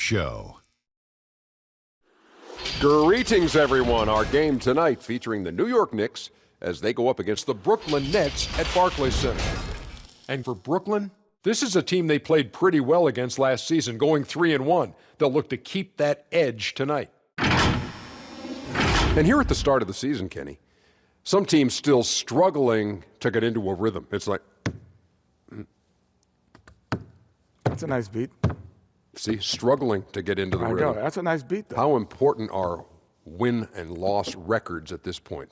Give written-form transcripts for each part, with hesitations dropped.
Show. Greetings, everyone. Our game tonight featuring the New York Knicks as they go up against the Brooklyn Nets at Barclays Center. And for Brooklyn, this is a team they played pretty well against last season, going 3-1. They'll look to keep that edge tonight. And here at the start of the season, Kenny, some teams still struggling to get into a rhythm. It's like... That's a nice beat. See, struggling to get into the rhythm. I know, that's a nice beat, though. How important are win and loss records at this point?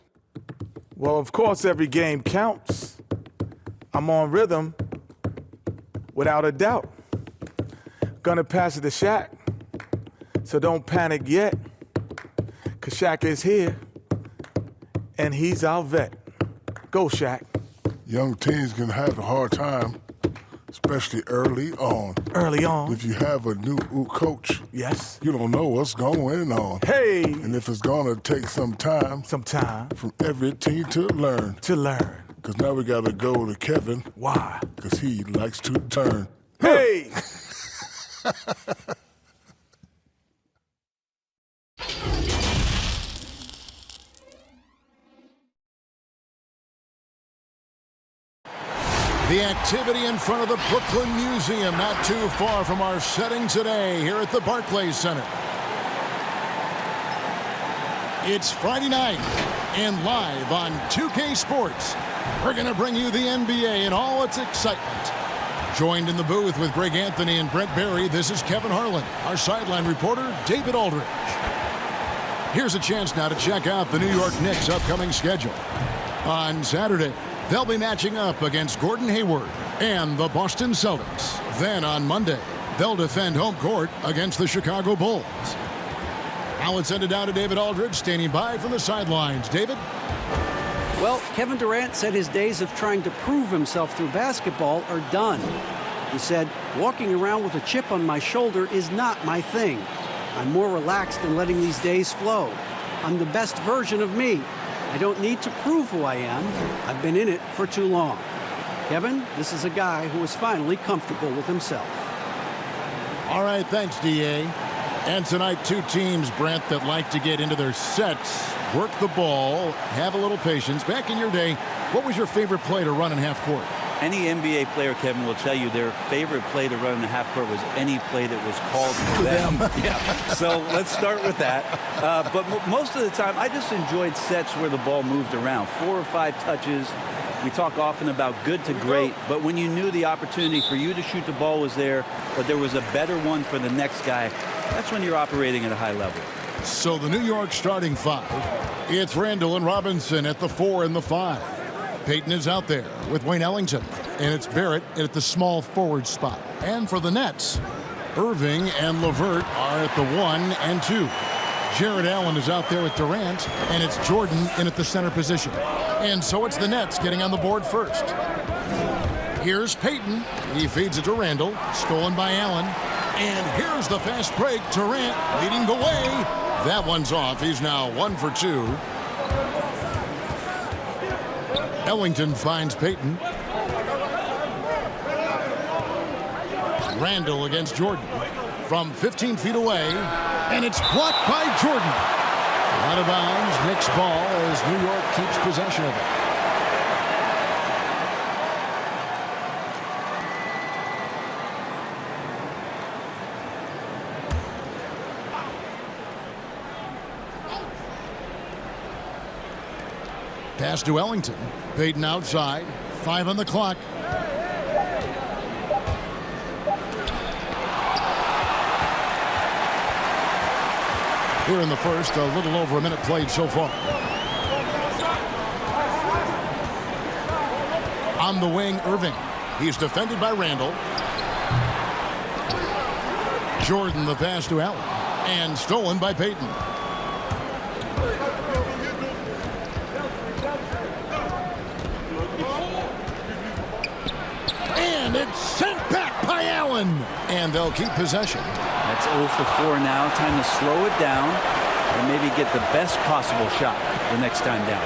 Well, of course, every game counts. I'm on rhythm, without a doubt. Gonna pass it to Shaq, so don't panic yet, because Shaq is here, and he's our vet. Go, Shaq. Young teams can have a hard time, especially early on. Early on. If you have a new coach, yes, you don't know what's going on. Hey! And if it's going to take some time from every team to learn. Because now we got to go to Kevin. Why? Because he likes to turn. Hey! The activity in front of the Brooklyn Museum, not too far from our setting today here at the Barclays Center. It's Friday night, and live on 2K Sports, we're going to bring you the NBA in all its excitement. Joined in the booth with Greg Anthony and Brent Barry, this is Kevin Harlan, our sideline reporter, David Aldridge. Here's a chance now to check out the New York Knicks' upcoming schedule. On Saturday, they'll be matching up against Gordon Hayward and the Boston Celtics. Then on Monday, they'll defend home court against the Chicago Bulls. Now let's send it down to David Aldridge, standing by from the sidelines. David? Well, Kevin Durant said his days of trying to prove himself through basketball are done. He said, walking around with a chip on my shoulder is not my thing. I'm more relaxed in letting these days flow. I'm the best version of me. I don't need to prove who I am. I've been in it for too long. Kevin, this is a guy who is finally comfortable with himself. All right, thanks, D.A. And tonight, two teams, Brent, that like to get into their sets, work the ball, have a little patience. Back in your day, what was your favorite play to run in half court? Any NBA player, Kevin, will tell you their favorite play to run in the half court was any play that was called for them. Yeah. So let's start with that. But most of the time, I just enjoyed sets where the ball moved around. 4 or 5 touches. We talk often about good to great, but when you knew the opportunity for you to shoot the ball was there, but there was a better one for the next guy, that's when you're operating at a high level. So the New York starting 5. It's Randall and Robinson at the 4 and the 5. Payton is out there with Wayne Ellington, and it's Barrett at the small forward spot. And for the Nets, Irving and LeVert are at the 1 and 2. Jared Allen is out there with Durant, and it's Jordan in at the center position. And so it's the Nets getting on the board first. Here's Payton. He feeds it to Randall, stolen by Allen. And here's the fast break. Durant leading the way. That one's off. He's now 1 for 2. Ellington finds Payton. Randall against Jordan from 15 feet away, and it's blocked by Jordan. Out of bounds, Knicks ball as New York keeps possession of it. Pass to Ellington. Payton outside. 5 on the clock. Here in the first, a little over a minute played so far. On the wing, Irving. He's defended by Randall. Jordan the pass to Allen. And stolen by Payton. And it's sent back by Allen. And they'll keep possession. That's 0 for 4 now. Time to slow it down and maybe get the best possible shot the next time down.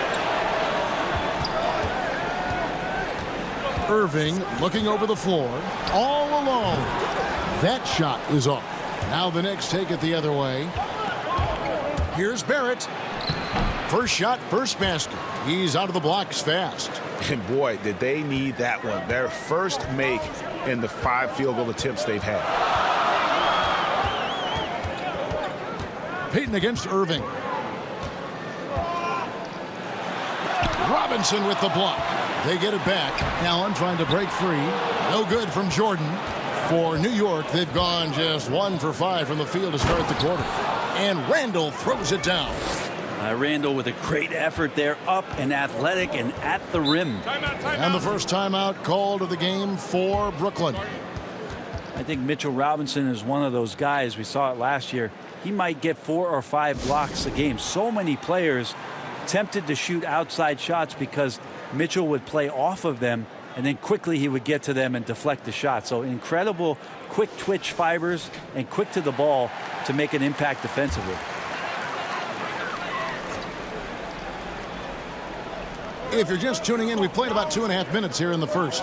Irving looking over the floor all alone. That shot is off. Now the Knicks take it the other way. Here's Barrett. First shot, first basket. He's out of the blocks fast. And boy, did they need that one. Their first make in the 5 field goal attempts they've had. Payton against Irving. Robinson with the block. They get it back. Allen trying to break free. No good from Jordan. For New York, they've gone just 1 for 5 from the field to start the quarter. And Randall throws it down. Randall with a great effort there, up and athletic and at the rim. And the first timeout called of the game for Brooklyn. I think Mitchell Robinson is one of those guys. We saw it last year. He might get 4 or 5 blocks a game. So many players tempted to shoot outside shots because Mitchell would play off of them, and then quickly he would get to them and deflect the shot. So incredible quick twitch fibers and quick to the ball to make an impact defensively. If you're just tuning in, we've played about 2.5 minutes here in the first.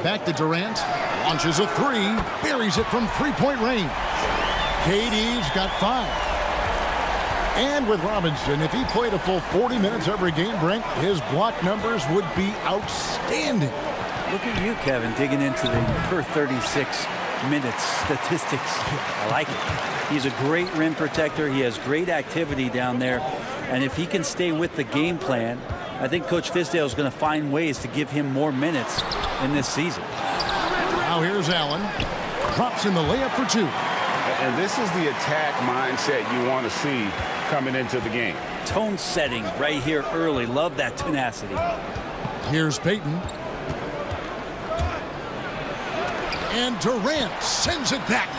Back to Durant. Launches a 3. Buries it from three-point range. KD's got 5. And with Robinson, if he played a full 40 minutes every game, Brent, his block numbers would be outstanding. Look at you, Kevin, digging into the per 36 minutes statistics. I like it. He's a great rim protector. He has great activity down there. And if he can stay with the game plan, I think Coach Fizdale is going to find ways to give him more minutes in this season. Now here's Allen. Drops in the layup for 2. And this is the attack mindset you want to see coming into the game. Tone setting right here early. Love that tenacity. Here's Payton. And Durant sends it back.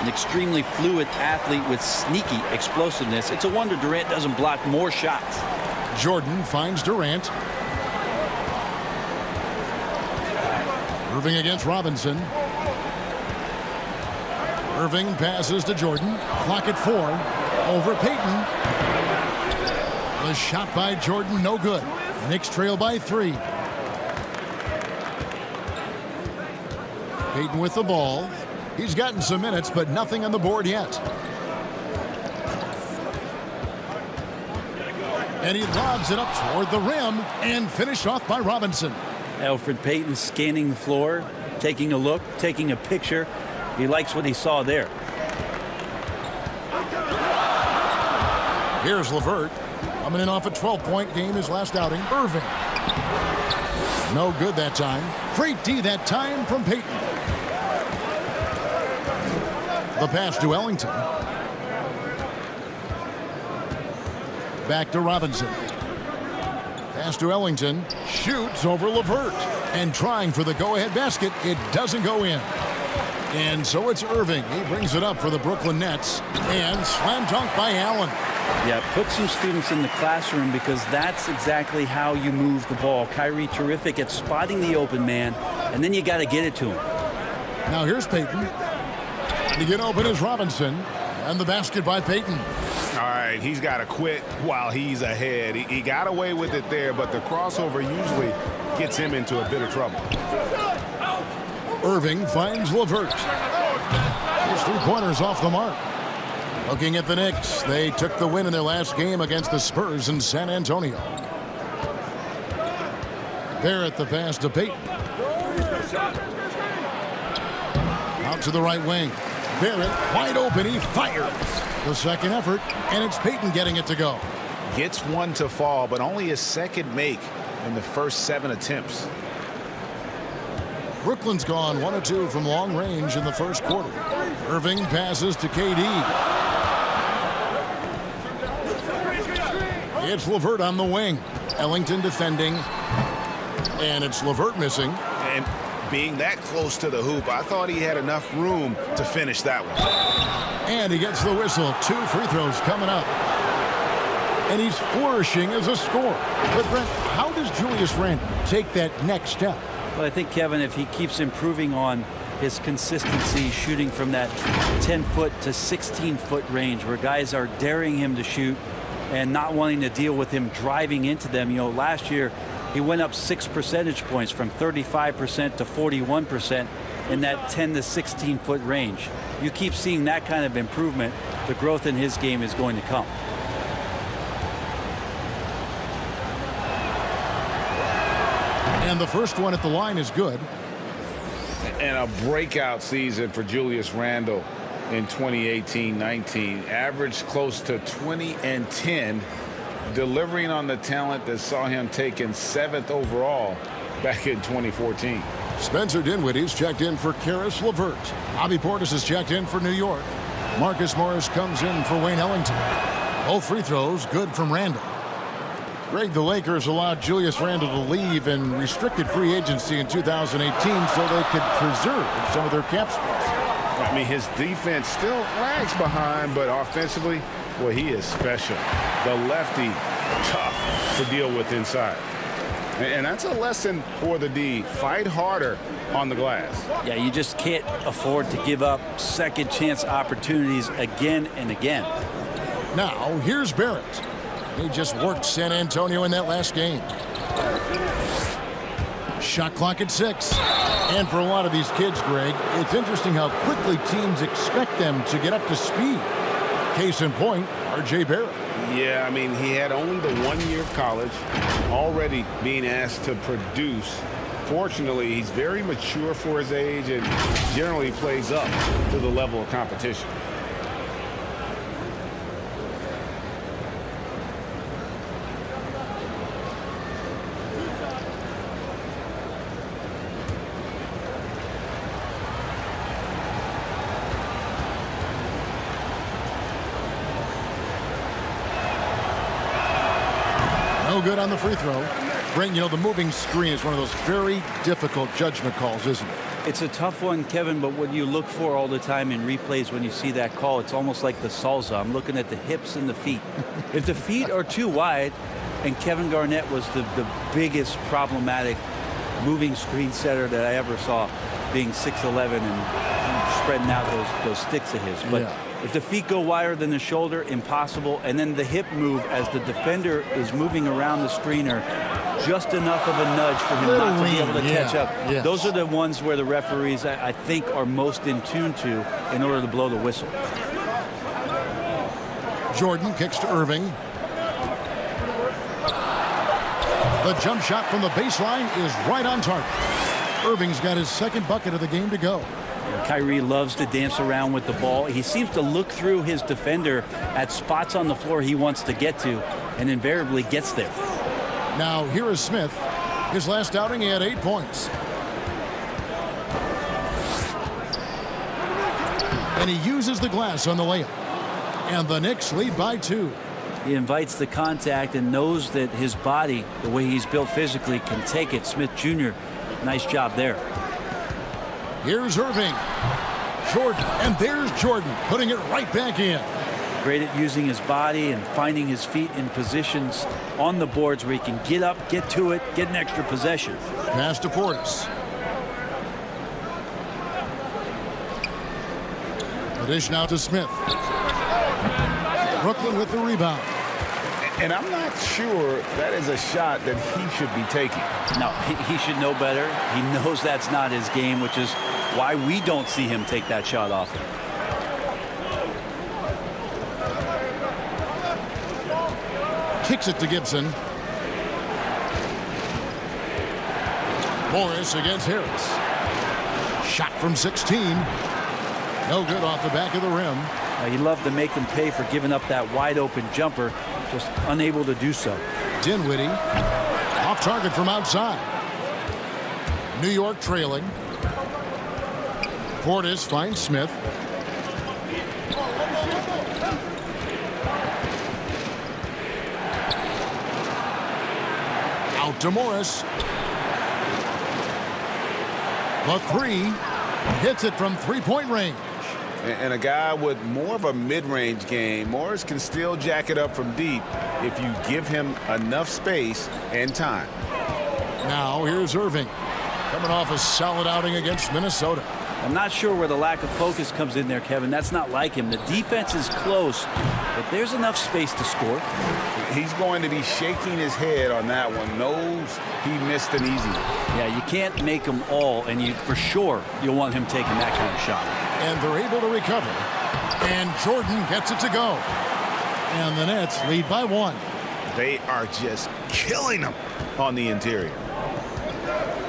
An extremely fluid athlete with sneaky explosiveness. It's a wonder Durant doesn't block more shots. Jordan finds Durant. Irving against Robinson. Irving passes to Jordan. Clock at 4. Over Payton. The shot by Jordan, no good. Knicks trail by 3. Payton with the ball. He's gotten some minutes, but nothing on the board yet. And he lobs it up toward the rim and finished off by Robinson. Elfrid Payton scanning the floor, taking a look, taking a picture. He likes what he saw there. Here's LeVert. Coming in off a 12-point game his last outing. Irving. No good that time. Great D that time from Payton. The pass to Ellington. Back to Robinson. Pass to Ellington. Shoots over LeVert. And trying for the go-ahead basket. It doesn't go in. And so it's Irving. He brings it up for the Brooklyn Nets. And slam dunk by Allen. Yeah, put some students in the classroom because that's exactly how you move the ball. Kyrie terrific at spotting the open man, and then you got to get it to him. Now here's Payton. To get open is Robinson. And the basket by Payton. All right, he's got to quit while he's ahead. He got away with it there, but the crossover usually gets him into a bit of trouble. Irving finds LeVert. His 3-pointers off the mark. Looking at the Knicks, they took the win in their last game against the Spurs in San Antonio. Barrett the pass to Payton. Out to the right wing. Barrett wide open. He fires. The second effort, and it's Payton getting it to go. Gets one to fall, but only his second make in the first 7 attempts. Brooklyn's gone 1 of 2 from long range in the first quarter. Irving passes to KD. It's LeVert on the wing. Ellington defending. And it's LeVert missing. And being that close to the hoop, I thought he had enough room to finish that one. And he gets the whistle. 2 free throws coming up. And he's flourishing as a scorer. But Brent, how does Julius Randle take that next step? Well, I think, Kevin, if he keeps improving on his consistency, shooting from that 10-foot to 16-foot range where guys are daring him to shoot and not wanting to deal with him driving into them. You know, last year he went up 6 percentage points from 35% to 41%. in that 10 to 16-foot range. You keep seeing that kind of improvement, the growth in his game is going to come. And the first one at the line is good. And a breakout season for Julius Randle in 2018-19. Averaged close to 20 and 10, delivering on the talent that saw him taken 7th overall back in 2014. Spencer Dinwiddie's checked in for Karis LeVert. Bobby Portis is checked in for New York. Marcus Morris comes in for Wayne Ellington. Both free throws good from Randle. Greg, the Lakers allowed Julius Randle to leave in restricted free agency in 2018 so they could preserve some of their cap space. I mean, his defense still lags behind, but offensively, well, he is special. The lefty, tough to deal with inside. And that's a lesson for the D. Fight harder on the glass. Yeah, you just can't afford to give up second chance opportunities again and again. Now, here's Barrett. He just worked San Antonio in that last game. Shot clock at 6. And for a lot of these kids, Greg, it's interesting how quickly teams expect them to get up to speed. Case in point, R.J. Barrett. Yeah, I mean, he had only the 1 year of college, already being asked to produce. Fortunately, he's very mature for his age and generally plays up to the level of competition. No good on the free throw. Brent, you know, the moving screen is one of those very difficult judgment calls, isn't it? It's a tough one, Kevin, but what you look for all the time in replays when you see that call, it's almost like the salsa. I'm looking at the hips and the feet. If the feet are too wide, and Kevin Garnett was the biggest problematic moving screen setter that I ever saw, being 6'11" and spreading out those sticks of his. But if the feet go wider than the shoulder, impossible. And then the hip move as the defender is moving around the screener, just enough of a nudge for him not to be able to catch up. Yes. Those are the ones where the referees, I think, are most in tune to in order to blow the whistle. Jordan kicks to Irving. The jump shot from the baseline is right on target. Irving's got his second bucket of the game to go. Kyrie loves to dance around with the ball. He seems to look through his defender at spots on the floor he wants to get to, and invariably gets there. Now here is Smith. His last outing, he had 8 points. And he uses the glass on the layup. And the Knicks lead by 2. He invites the contact and knows that his body, the way he's built physically, can take it. Smith Jr., nice job there. Here's Irving. Jordan, and there's Jordan putting it right back in. Great at using his body and finding his feet in positions on the boards where he can get up, get to it, get an extra possession. Pass to Portis. The dish now to Smith. Brooklyn with the rebound. And I'm not sure that is a shot that he should be taking. No, he should know better. He knows that's not his game, which is why we don't see him take that shot often. Kicks it to Gibson. Morris against Harris. Shot from 16. No good off the back of the rim. He loved to make them pay for giving up that wide open jumper, just unable to do so. Dinwiddie off target from outside. New York trailing. Portis finds Smith. Out to Morris. The 3 hits it from 3-point range. And a guy with more of a mid-range game, Morris can still jack it up from deep if you give him enough space and time. Now here's Irving, coming off a solid outing against Minnesota. I'm not sure where the lack of focus comes in there, Kevin. That's not like him. The defense is close, but there's enough space to score. He's going to be shaking his head on that one. Knows he missed an easy one. Yeah, you can't make them all, and for sure you'll want him taking that kind of shot. And they're able to recover. And Jordan gets it to go. And the Nets lead by 1. They are just killing them on the interior.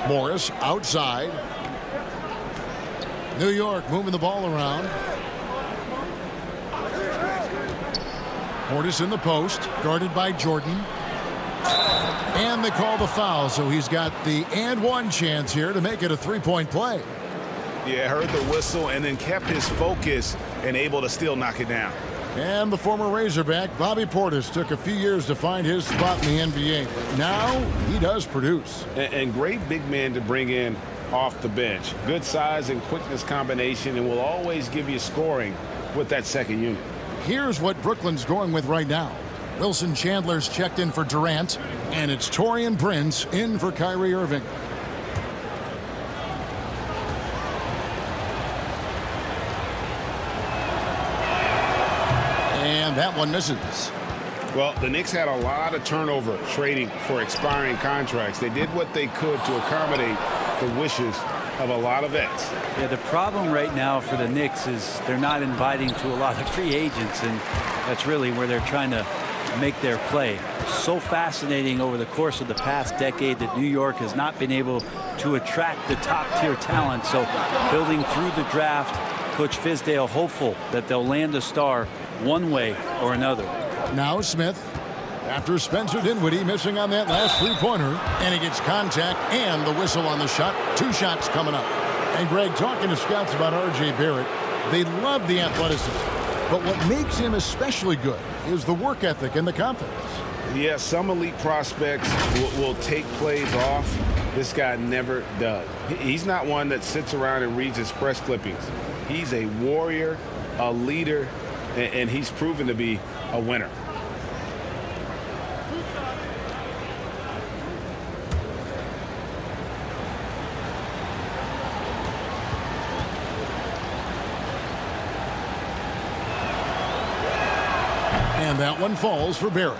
Morris outside. New York moving the ball around. Portis in the post, guarded by Jordan. And they call the foul, so he's got the and one chance here to make it a three-point play. Yeah, heard the whistle and then kept his focus and able to still knock it down. And the former Razorback, Bobby Portis, took a few years to find his spot in the NBA. But now he does produce. And great big man to bring in off the bench. Good size and quickness combination, and will always give you scoring with that second unit. Here's what Brooklyn's going with right now. Wilson Chandler's checked in for Durant, and it's Taurean Prince in for Kyrie Irving. And that one misses. Well, the Knicks had a lot of turnover trading for expiring contracts. They did what they could to accommodate the wishes of a lot of vets. Yeah, the problem right now for the Knicks is they're not inviting to a lot of free agents, and that's really where they're trying to make their play. So fascinating over the course of the past decade that New York has not been able to attract the top-tier talent. So building through the draft, Coach Fizdale hopeful that they'll land a star one way or another. Now Smith, after Spencer Dinwiddie missing on that last three-pointer, and he gets contact and the whistle on the shot. 2 shots coming up. And Greg, talking to scouts about R.J. Barrett, they love the athleticism. But what makes him especially good is the work ethic and the confidence. Yeah, some elite prospects will take plays off. This guy never does. He's not one that sits around and reads his press clippings. He's a warrior, a leader, and he's proven to be a winner. And that one falls for Barrett.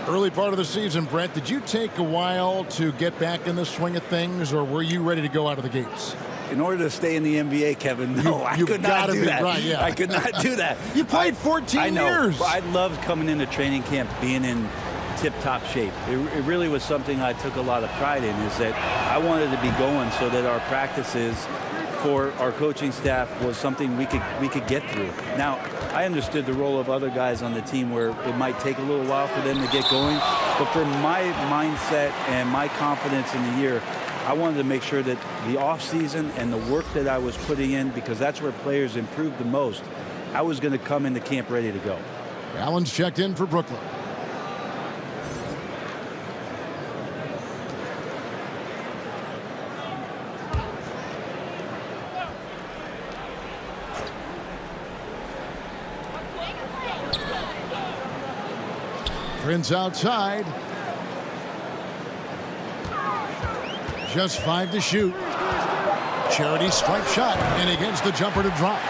Early part of the season, Brett, did you take a while to get back in the swing of things, or were you ready to go out of the gates? In order to stay in the NBA, Kevin, no, I could not do that. Right, yeah. I could not do that. You played 14 I know, years. But I loved coming into training camp being in tip-top shape. It really was something I took a lot of pride in, is that I wanted to be going so that our practices for our coaching staff was something we could get through. Now, I understood the role of other guys on the team where it might take a little while for them to get going, but for my mindset and my confidence in the year, I wanted to make sure that the offseason and the work that I was putting in, because that's where players improved the most, I was going to come into camp ready to go. Allen's checked in for Brooklyn. Prince outside. Just 5 to shoot. Charity stripe shot, and he gets the jumper to drop.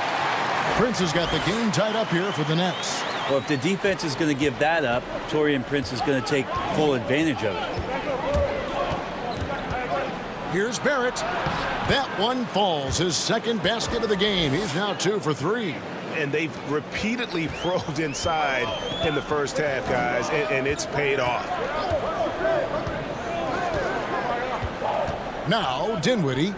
Prince has got the game tied up here for the Nets. Well, if the defense is going to give that up, Taurean Prince is going to take full advantage of it. Here's Barrett. That one falls. His second basket of the game. He's now 2 for 3. And they've repeatedly probed inside in the first half, guys, and it's paid off. Now, Dinwiddie.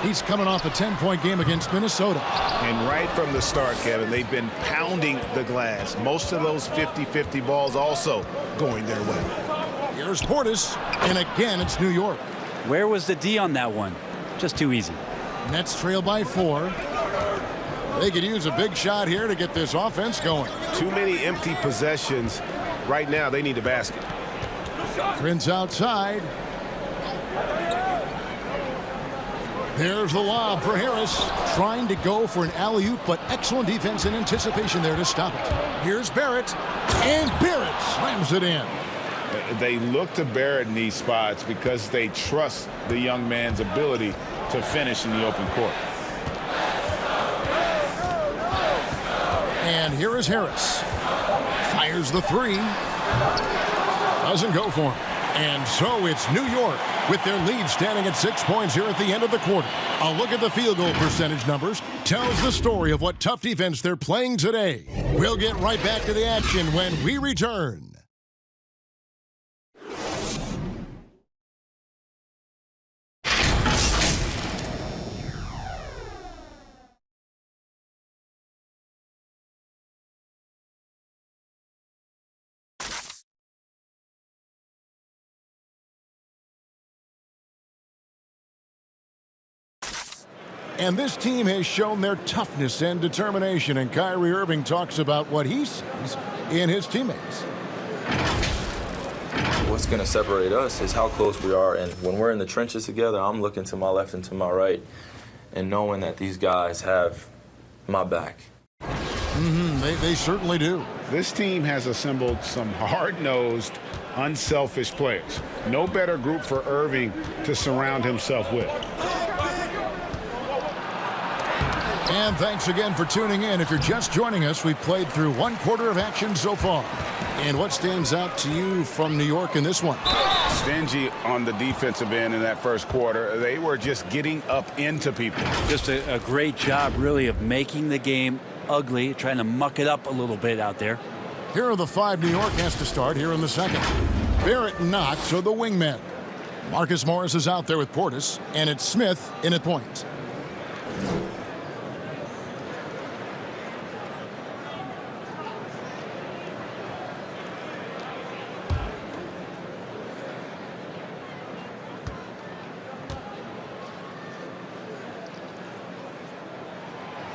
He's coming off a 10-point game against Minnesota. And right from the start, Kevin, they've been pounding the glass. Most of those 50-50 balls also going their way. Here's Portis, and again, it's New York. Where was the D on that one? Just too easy. Nets trail by 4. They could use a big shot here to get this offense going. Too many empty possessions. Right now, they need a basket. Prince outside. There's the lob for Harris. Trying to go for an alley-oop, but excellent defense and anticipation there to stop it. Here's Barrett, and Barrett slams it in. They look to Barrett in these spots because they trust the young man's ability to finish in the open court. And here is Harris. Fires the three. Doesn't go for him. And so it's New York with their lead standing at 6 points here at the end of the quarter. A look at the field goal percentage numbers tells the story of what tough defense they're playing today. We'll get right back to the action when we return. And this team has shown their toughness and determination, and Kyrie Irving talks about what he sees in his teammates. What's going to separate us is how close we are, and when we're in the trenches together, I'm looking to my left and to my right and knowing that these guys have my back. They certainly do. This team has assembled some hard-nosed, unselfish players. No better group for Irving to surround himself with. And thanks again for tuning in. If you're just joining us, we've played through 1 quarter of action so far. And what stands out to you from New York in this one? Stingy on the defensive end in that first quarter. They were just getting up into people. Just a great job, really, of making the game ugly, trying to muck it up a little bit out there. Here are the 5 New York has to start here in the second. Barrett and Knox are the wingmen. Marcus Morris is out there with Portis, and it's Smith in at point.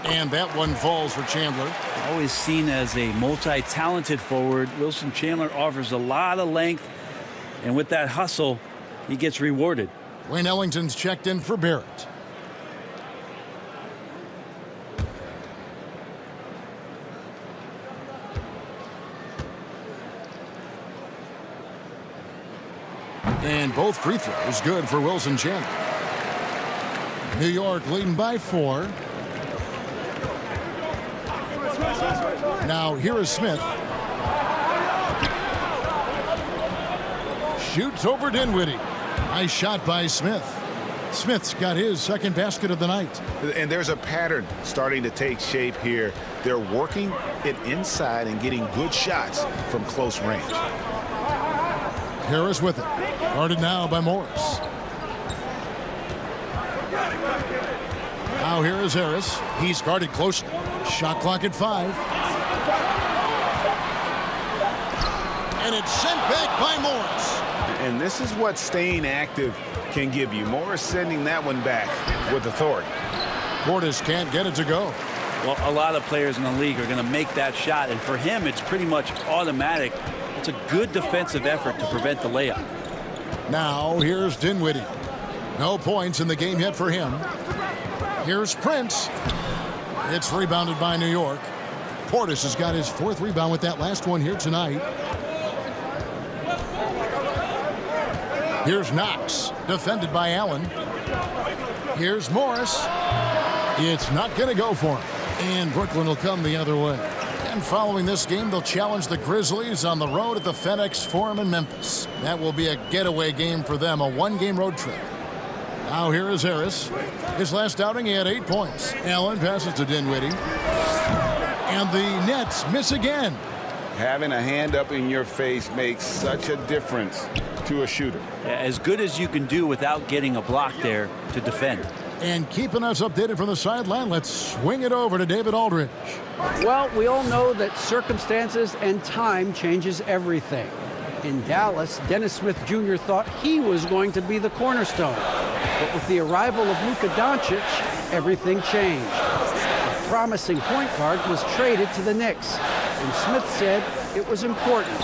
And that one falls for Chandler. Always seen as a multi-talented forward, Wilson Chandler offers a lot of length, and with that hustle, he gets rewarded. Wayne Ellington's checked in for Barrett. And both free throws good for Wilson Chandler. New York leading by 4. Now here is Smith. Shoots over Dinwiddie. Nice shot by Smith. Smith's got his second basket of the night. And there's a pattern starting to take shape here. They're working it inside and getting good shots from close range. Harris with it. Guarded now by Morris. Now here is Harris. He's guarded closely. Shot clock at 5. And it's sent back by Morris. And this is what staying active can give you. Morris sending that one back with authority. Portis can't get it to go. Well, a lot of players in the league are going to make that shot, and for him, it's pretty much automatic. It's a good defensive effort to prevent the layup. Now here's Dinwiddie. No points in the game yet for him. Here's Prince. It's rebounded by New York. Portis has got his 4th rebound with that last one here tonight. Here's Knox, defended by Allen. Here's Morris. It's not going to go for him. And Brooklyn will come the other way. And following this game, they'll challenge the Grizzlies on the road at the FedEx Forum in Memphis. That will be a getaway game for them, a 1-game road trip. Now here is Harris. His last outing, he had 8 points. Allen passes to Dinwiddie. And the Nets miss again. Having a hand up in your face makes such a difference to a shooter. As good as you can do without getting a block there to defend. And keeping us updated from the sideline, let's swing it over to David Aldridge. Well, we all know that circumstances and time changes everything. In Dallas, Dennis Smith Jr. thought he was going to be the cornerstone. But with the arrival of Luka Doncic, everything changed. A promising point guard was traded to the Knicks, and Smith said it was important.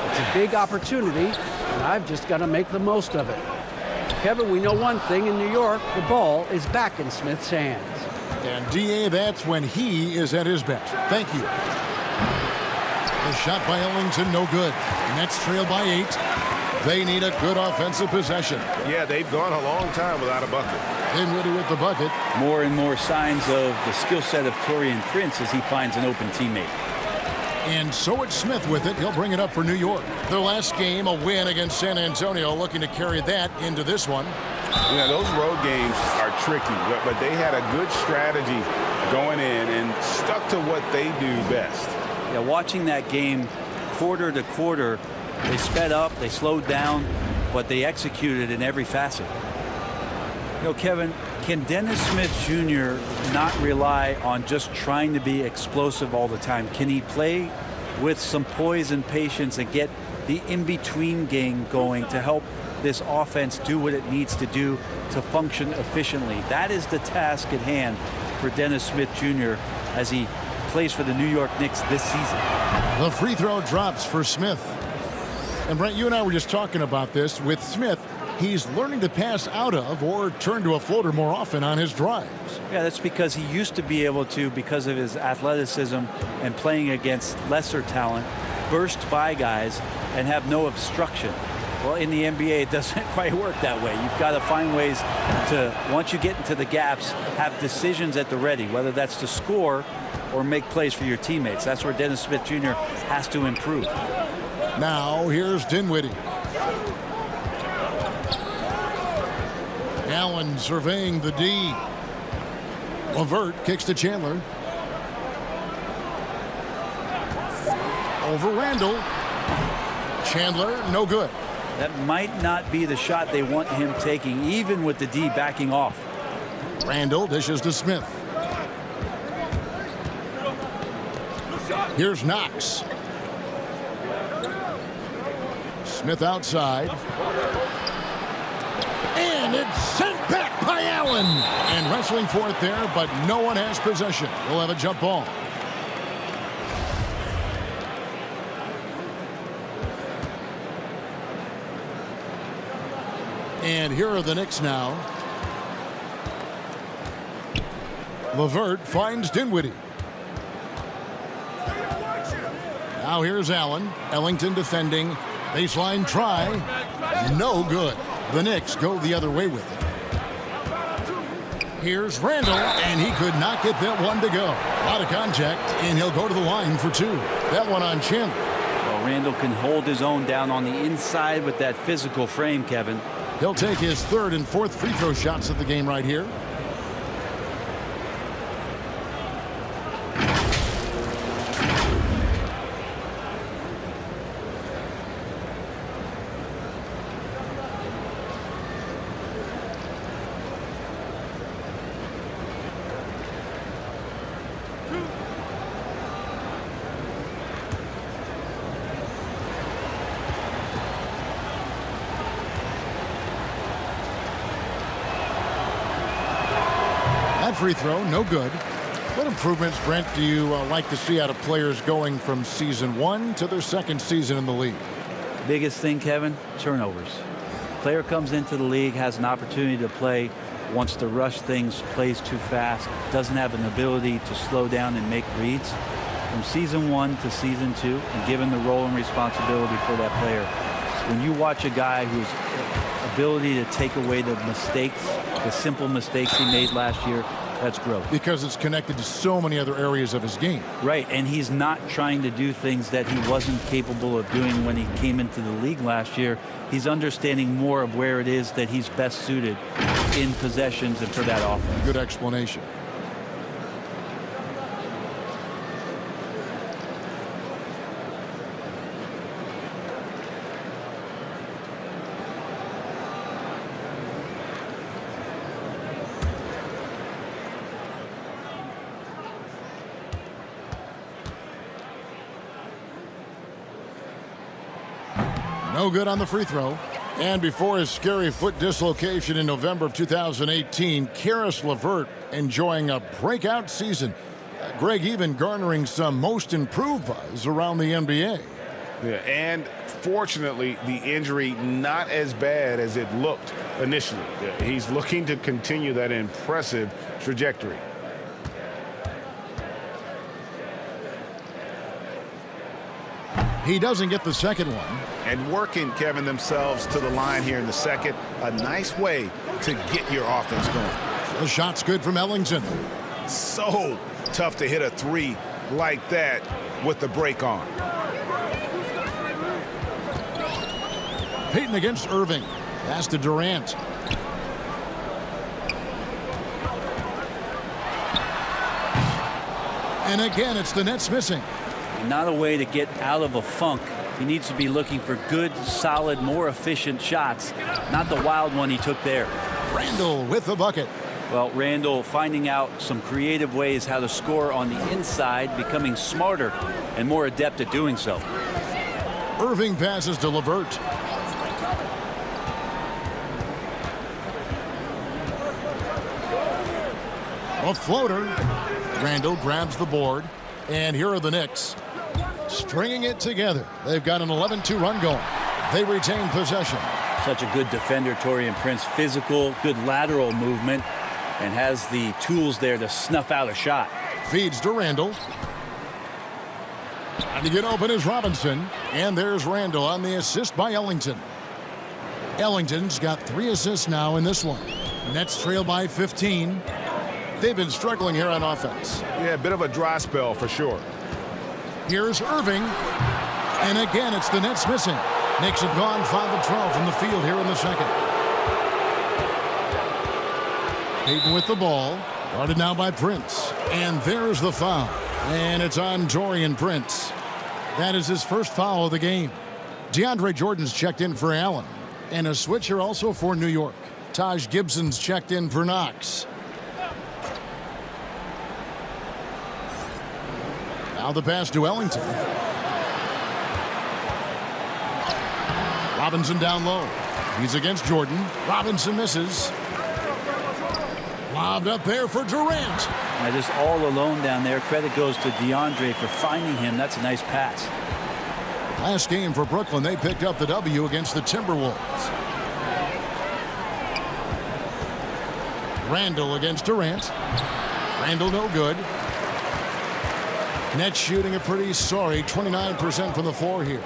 It's a big opportunity, and I've just got to make the most of it. Kevin, we know one thing in New York, the ball is back in Smith's hands. And D.A., that's when he is at his best. Thank you. The shot by Ellington, no good. Nets trail by 8. They need a good offensive possession. Yeah, they've gone a long time without a bucket. Dinwiddie with the bucket. More and more signs of the skill set of Taurean Prince as he finds an open teammate. And so it's Smith with it. He'll bring it up for New York. Their last game, a win against San Antonio, looking to carry that into this one. You know, those road games are tricky, but they had a good strategy going in and stuck to what they do best. Yeah, watching that game quarter to quarter, they sped up, they slowed down, but they executed in every facet. You know, Kevin, can Dennis Smith Jr. not rely on just trying to be explosive all the time? Can he play with some poise and patience and get the in-between game going to help this offense do what it needs to do to function efficiently? That is the task at hand for Dennis Smith Jr. as he plays for the New York Knicks this season. The free throw drops for Smith. And Brent, you and I were just talking about this. With Smith, he's learning to pass out of or turn to a floater more often on his drives. Yeah, that's because he used to be able to, because of his athleticism and playing against lesser talent, burst by guys and have no obstruction. Well, in the NBA, it doesn't quite work that way. You've got to find ways to, once you get into the gaps, have decisions at the ready, whether that's to score or make plays for your teammates. That's where Dennis Smith Jr. has to improve. Now, here's Dinwiddie. Allen surveying the D. LeVert kicks to Chandler. Over Randall. Chandler, no good. That might not be the shot they want him taking, even with the D backing off. Randall dishes to Smith. Here's Knox. Smith outside. And it's sent back by Allen. And wrestling for it there, but no one has possession. We'll have a jump ball. And here are the Knicks now. LeVert finds Dinwiddie. Now here's Allen. Ellington defending. Baseline try. No good. The Knicks go the other way with it. Here's Randall, and he could not get that one to go. Out of contact, and he'll go to the line for two. That one on Chandler. Well, Randall can hold his own down on the inside with that physical frame, Kevin. He'll take his third and fourth free throw shots of the game right here. That free throw, no good. What improvements, Brent, do you like to see out of players going from season one to their second season in the league? Biggest thing, Kevin, turnovers. Player comes into the league, has an opportunity to play, wants to rush things, plays too fast, doesn't have an ability to slow down and make reads. From season one to season two, and given the role and responsibility for that player, when you watch a guy whose ability to take away the mistakes, the simple mistakes he made last year, that's growth. Because it's connected to so many other areas of his game. Right, and he's not trying to do things that he wasn't capable of doing when he came into the league last year. He's understanding more of where it is that he's best suited in possessions and for that offense. Good explanation. No good on the free throw. And before his scary foot dislocation in November of 2018, Karis LeVert enjoying a breakout season. Greg even garnering some most improved buzz around the NBA. Yeah, and fortunately, the injury not as bad as it looked initially. Yeah, he's looking to continue that impressive trajectory. He doesn't get the second one. And working, Kevin, themselves to the line here in the second. A nice way to get your offense going. The shot's good from Ellington. So tough to hit a three like that with the break on. Payton against Irving. Pass to Durant. And again, it's the Nets missing. Not a way to get out of a funk. He needs to be looking for good, solid, more efficient shots, not the wild one he took there. Randall with the bucket. Well, Randall finding out some creative ways how to score on the inside, becoming smarter and more adept at doing so. Irving passes to LeVert. A floater. Randall grabs the board. And here are the Knicks stringing it together. They've got an 11-2 run going. They retain possession. Such a good defender, Taurean Prince. Physical, good lateral movement, and has the tools there to snuff out a shot. Feeds to Randall. Trying to get open is Robinson. And there's Randall on the assist by Ellington. Ellington's got 3 assists now in this one. Nets trail by 15. They've been struggling here on offense. Yeah, a bit of a dry spell for sure. Here's Irving. And again, it's the Nets missing. Knicks have gone 5 of 12 from the field here in the second. Payton with the ball. Guarded now by Prince. And there's the foul. And it's on Taurean Prince. That is his first foul of the game. DeAndre Jordan's checked in for Allen. And a switcher also for New York. Taj Gibson's checked in for Knox. Now the pass to Ellington. Robinson down low. He's against Jordan. Robinson misses. Lobbed up there for Durant. Now just all alone down there. Credit goes to DeAndre for finding him. That's a nice pass. Last game for Brooklyn, they picked up the W against the Timberwolves. Randall against Durant. Randall no good. Nets shooting a pretty sorry 29% from the floor here.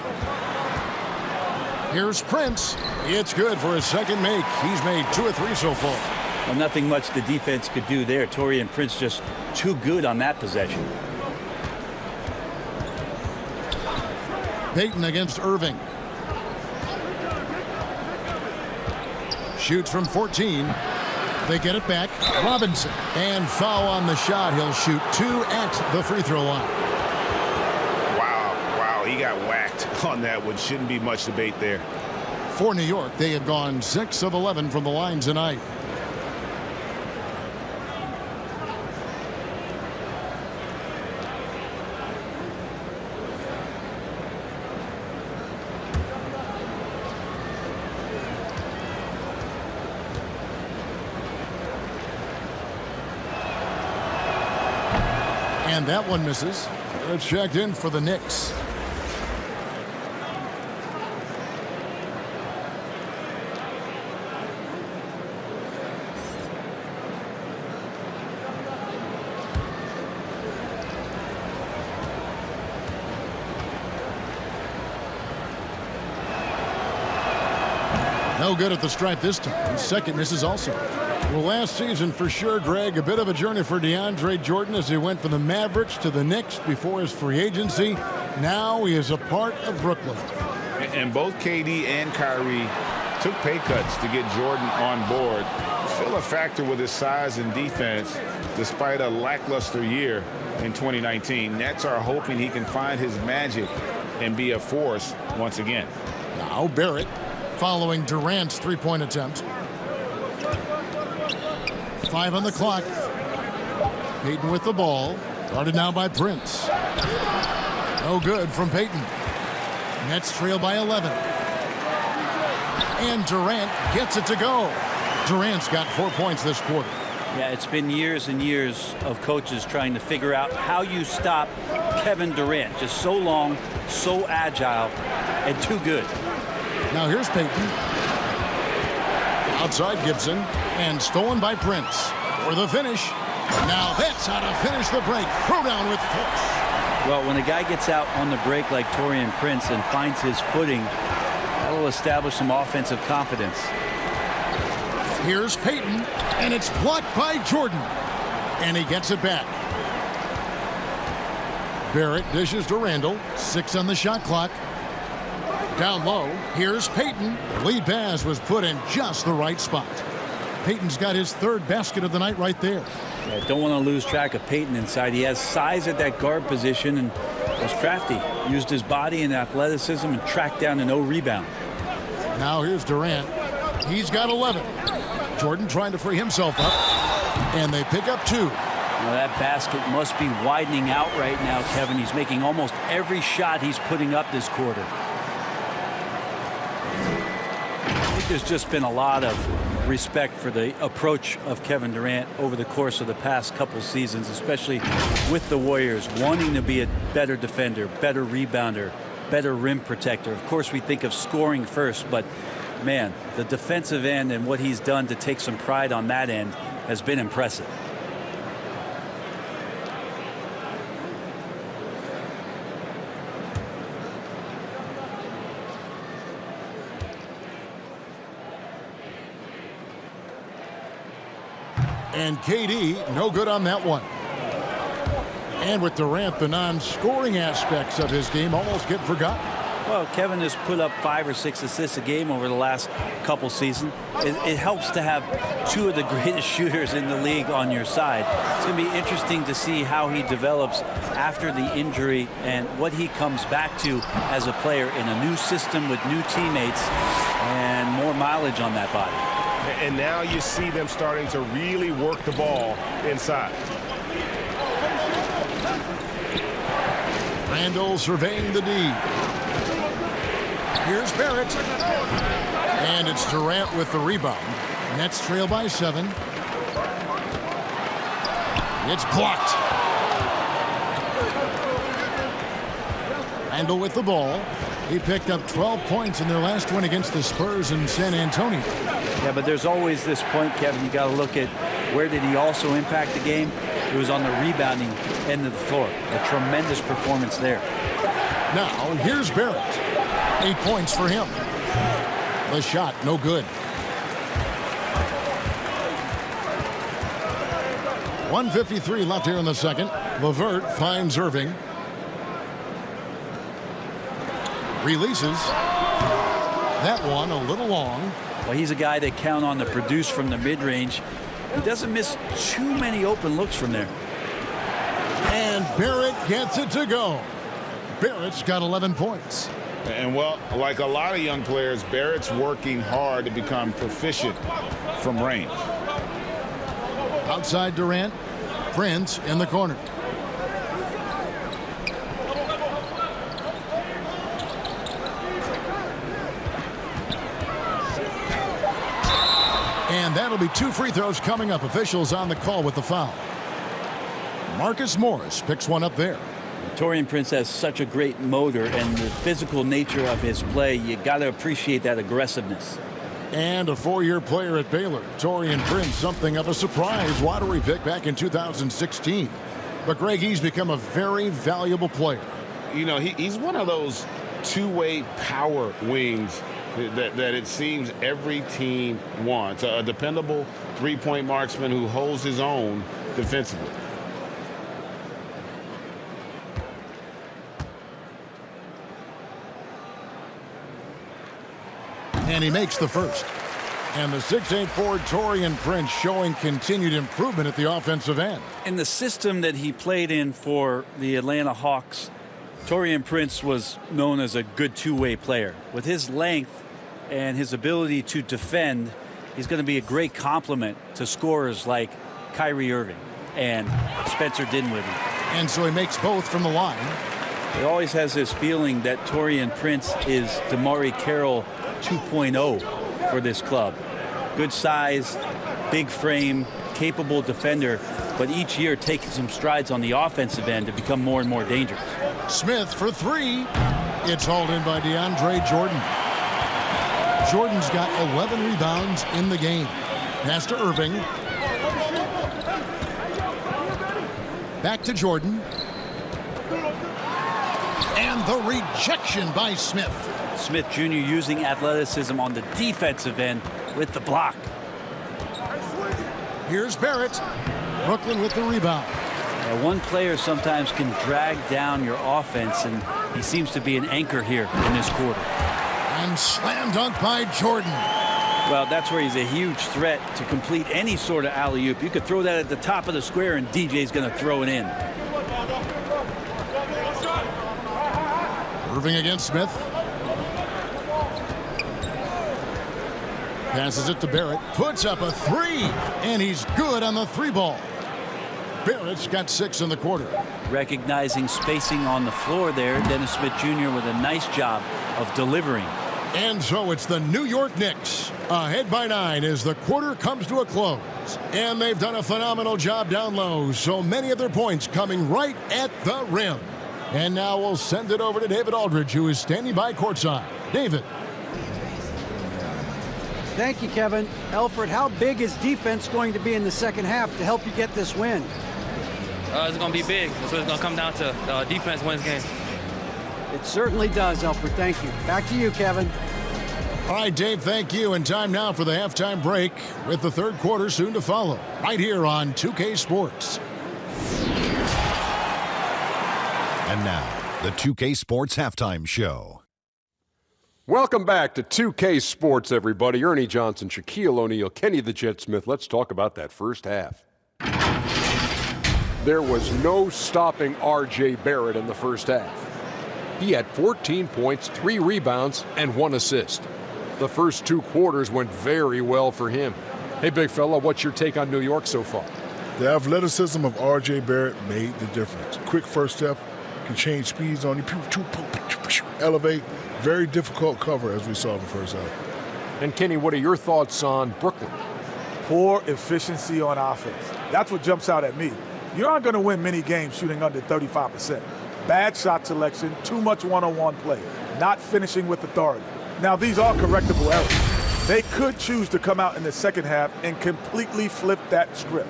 Here's Prince. It's good for his second make. He's made 2 or 3 so far. Well, nothing much the defense could do there. Taurean Prince just too good on that possession. Payton against Irving. Shoots from 14. They get it back. Robinson. And foul on the shot. He'll shoot 2 at the free throw line. Wow, he got whacked on that one. Shouldn't be much debate there. For New York, they have gone 6 of 11 from the line tonight. And that one misses. It's checked in for the Knicks. No good at the stripe this time. Second misses also. Well, last season for sure, Greg, a bit of a journey for DeAndre Jordan as he went from the Mavericks to the Knicks before his free agency. Now he is a part of Brooklyn. And both KD and Kyrie took pay cuts to get Jordan on board. Still a factor with his size and defense despite a lackluster year in 2019. Nets are hoping he can find his magic and be a force once again. Now Barrett following Durant's three-point attempt. 5 on the clock. Payton with the ball. Guarded now by Prince. No good from Payton. Nets trail by 11. And Durant gets it to go. Durant's got 4 points this quarter. Yeah, it's been years and years of coaches trying to figure out how you stop Kevin Durant. Just so long, so agile, and too good. Now here's Payton. Outside Gibson. And stolen by Prince for the finish. Now that's how to finish the break. Throw down with force. Well, when a guy gets out on the break like Taurean Prince and finds his footing, that'll establish some offensive confidence. Here's Payton, and it's blocked by Jordan. And he gets it back. Barrett dishes to Randall. 6 on the shot clock. Down low, here's Payton. The lead pass was put in just the right spot. Payton's got his 3rd basket of the night right there. Yeah, don't want to lose track of Payton inside. He has size at that guard position and was crafty. Used his body and athleticism and tracked down a no rebound. Now here's Durant. He's got 11. Jordan trying to free himself up. And they pick up 2. Well, that basket must be widening out right now, Kevin. He's making almost every shot he's putting up this quarter. I think there's just been a lot of respect for the approach of Kevin Durant over the course of the past couple seasons, especially with the Warriors, wanting to be a better defender, better rebounder, better rim protector. Of course, we think of scoring first, but man, the defensive end and what he's done to take some pride on that end has been impressive. And KD, no good on that one. And with Durant, the non-scoring aspects of his game almost get forgotten. Well, Kevin has put up 5 or 6 assists a game over the last couple seasons. It helps to have 2 of the greatest shooters in the league on your side. It's going to be interesting to see how he develops after the injury and what he comes back to as a player in a new system with new teammates and more mileage on that body. And now you see them starting to really work the ball inside. Randall surveying the D. Here's Barrett. And it's Durant with the rebound. Nets trail by 7. It's blocked. Randall with the ball. He picked up 12 points in their last win against the Spurs in San Antonio. Yeah, but there's always this point, Kevin, you got to look at where did he also impact the game. It was on the rebounding end of the floor. A tremendous performance there. Now, here's Barrett. 8 points for him. The shot, no good. 1:53 left here in the second. LeVert finds Irving. Releases. That one a little long. Well, he's a guy they count on to produce from the mid-range. He doesn't miss too many open looks from there. And Barrett gets it to go. Barrett's got 11 points. And, well, like a lot of young players, Barrett's working hard to become proficient from range. Outside Durant. Prince in the corner. And that'll be 2 free throws coming up. Officials on the call with the foul. Marcus Morris picks one up there. Taurean Prince has such a great motor and the physical nature of his play. You got to appreciate that aggressiveness. And a 4-year player at Baylor, Taurean Prince, something of a surprise lottery pick back in 2016. But Greg, he's become a very valuable player. You know, he's one of those two-way power wings that it seems every team wants. A dependable three-point marksman who holds his own defensively. And he makes the first. And the 6'8" forward Taurean Prince showing continued improvement at the offensive end. In the system that he played in for the Atlanta Hawks, Taurean Prince was known as a good two-way player. With his length and his ability to defend, he's going to be a great complement to scorers like Kyrie Irving and Spencer Dinwiddie. And so he makes both from the line. He always has this feeling that Taurean Prince is DeMarre Carroll 2.0 for this club. Good size, big frame, capable defender, but each year taking some strides on the offensive end to become more and more dangerous. Smith for 3. It's hauled in by DeAndre Jordan. Jordan's got 11 rebounds in the game. Pass to Irving. Back to Jordan. And the rejection by Smith. Smith Jr. using athleticism on the defensive end with the block. Here's Barrett. Brooklyn with the rebound. Yeah, one player sometimes can drag down your offense, and he seems to be an anchor here in this quarter. And slam dunk by Jordan. Well, that's where he's a huge threat to complete any sort of alley-oop. You could throw that at the top of the square, and DJ's going to throw it in. Irving against Smith. Passes it to Barrett. Puts up a three. And he's good on the three ball. Barrett's got 6 in the quarter. Recognizing spacing on the floor there, Dennis Smith Jr. with a nice job of delivering. And so it's the New York Knicks ahead by 9 as the quarter comes to a close. And they've done a phenomenal job down low. So many of their points coming right at the rim. And now we'll send it over to David Aldridge, who is standing by courtside. David. Thank you, Kevin. Alfred, how big is defense going to be in the second half to help you get this win? It's going to be big. So it's going to come down to defense wins games. It certainly does, Alfred. Thank you. Back to you, Kevin. All right, Dave, thank you. And time now for the halftime break with the third quarter soon to follow right here on 2K Sports. And now, the 2K Sports Halftime Show. Welcome back to 2K Sports, everybody. Ernie Johnson, Shaquille O'Neal, Kenny the Jet Smith. Let's talk about that first half. There was no stopping R.J. Barrett in the first half. He had 14 points, 3 rebounds, and 1 assist. The first 2 quarters went very well for him. Hey, big fella, what's your take on New York so far? The athleticism of R.J. Barrett made the difference. Quick first step, can change speeds on you, elevate. Very difficult cover as we saw in the first half. And Kenny, what are your thoughts on Brooklyn? Poor efficiency on offense. That's what jumps out at me. You aren't going to win many games shooting under 35%. Bad shot selection, too much one-on-one play, not finishing with authority. Now, these are correctable errors. They could choose to come out in the second half and completely flip that script.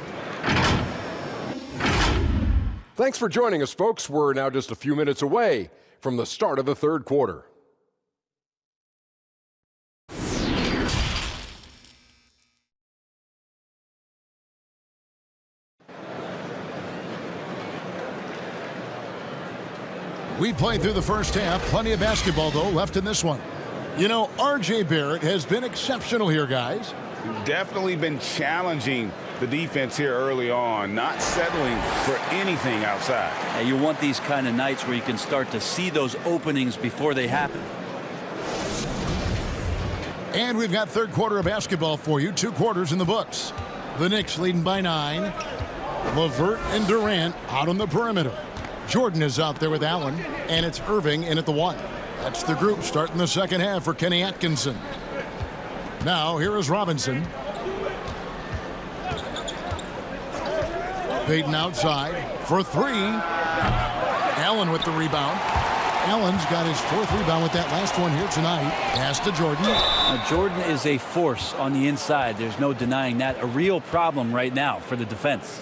Thanks for joining us, folks. We're now just a few minutes away from the start of the third quarter. We played through the first half. Plenty of basketball, though, left in this one. You know, R.J. Barrett has been exceptional here, guys. Definitely been challenging the defense here early on, not settling for anything outside. You want these kind of nights where you can start to see those openings before they happen. And we've got third quarter of basketball for you. 2 quarters in the books. The Knicks leading by 9. LeVert and Durant out on the perimeter. Jordan is out there with Allen, and it's Irving in at the 1. That's the group starting the second half for Kenny Atkinson. Now, here is Robinson. Payton outside for 3. Allen with the rebound. Allen's got his 4th rebound with that last one here tonight. Pass to Jordan. Jordan is a force on the inside. There's no denying that. A real problem right now for the defense.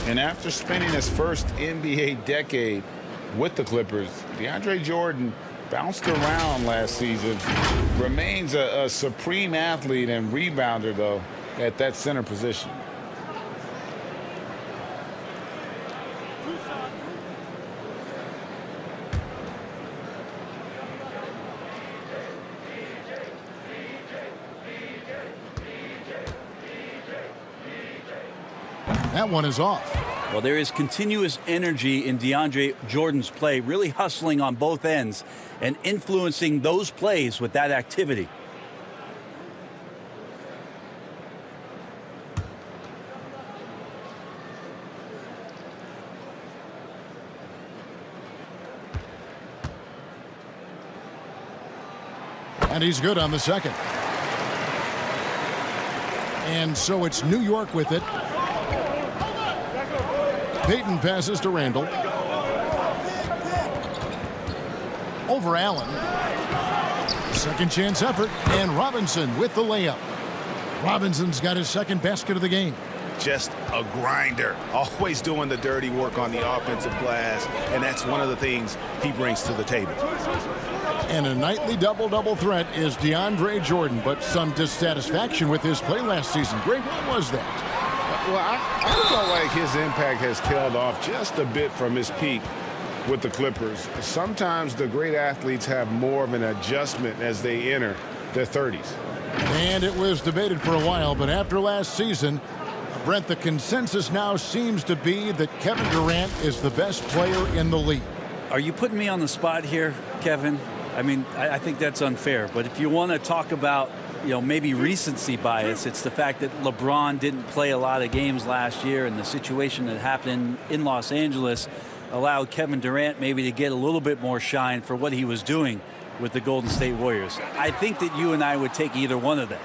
And after spending his first NBA decade with the Clippers, DeAndre Jordan bounced around last season. Remains a supreme athlete and rebounder, though, at that center position. That one is off. Well, there is continuous energy in DeAndre Jordan's play, really hustling on both ends and influencing those plays with that activity. And he's good on the second. And so it's New York with it. Payton passes to Randall. Over Allen. Second chance effort. And Robinson with the layup. Robinson's got his second basket of the game. Just a grinder. Always doing the dirty work on the offensive glass. And that's one of the things he brings to the table. And a nightly double-double threat is DeAndre Jordan, but some dissatisfaction with his play last season. Greg, what was that? Well, I felt like his impact has tailed off just a bit from his peak with the Clippers. Sometimes the great athletes have more of an adjustment as they enter their 30s. And it was debated for a while, but after last season, Brent, the consensus now seems to be that Kevin Durant is the best player in the league. Are you putting me on the spot here, Kevin? I mean, I think that's unfair. But if you want to talk about, maybe recency bias, it's the fact that LeBron didn't play a lot of games last year, and the situation that happened in Los Angeles allowed Kevin Durant maybe to get a little bit more shine for what he was doing with the Golden State Warriors. I think that you and I would take either one of them.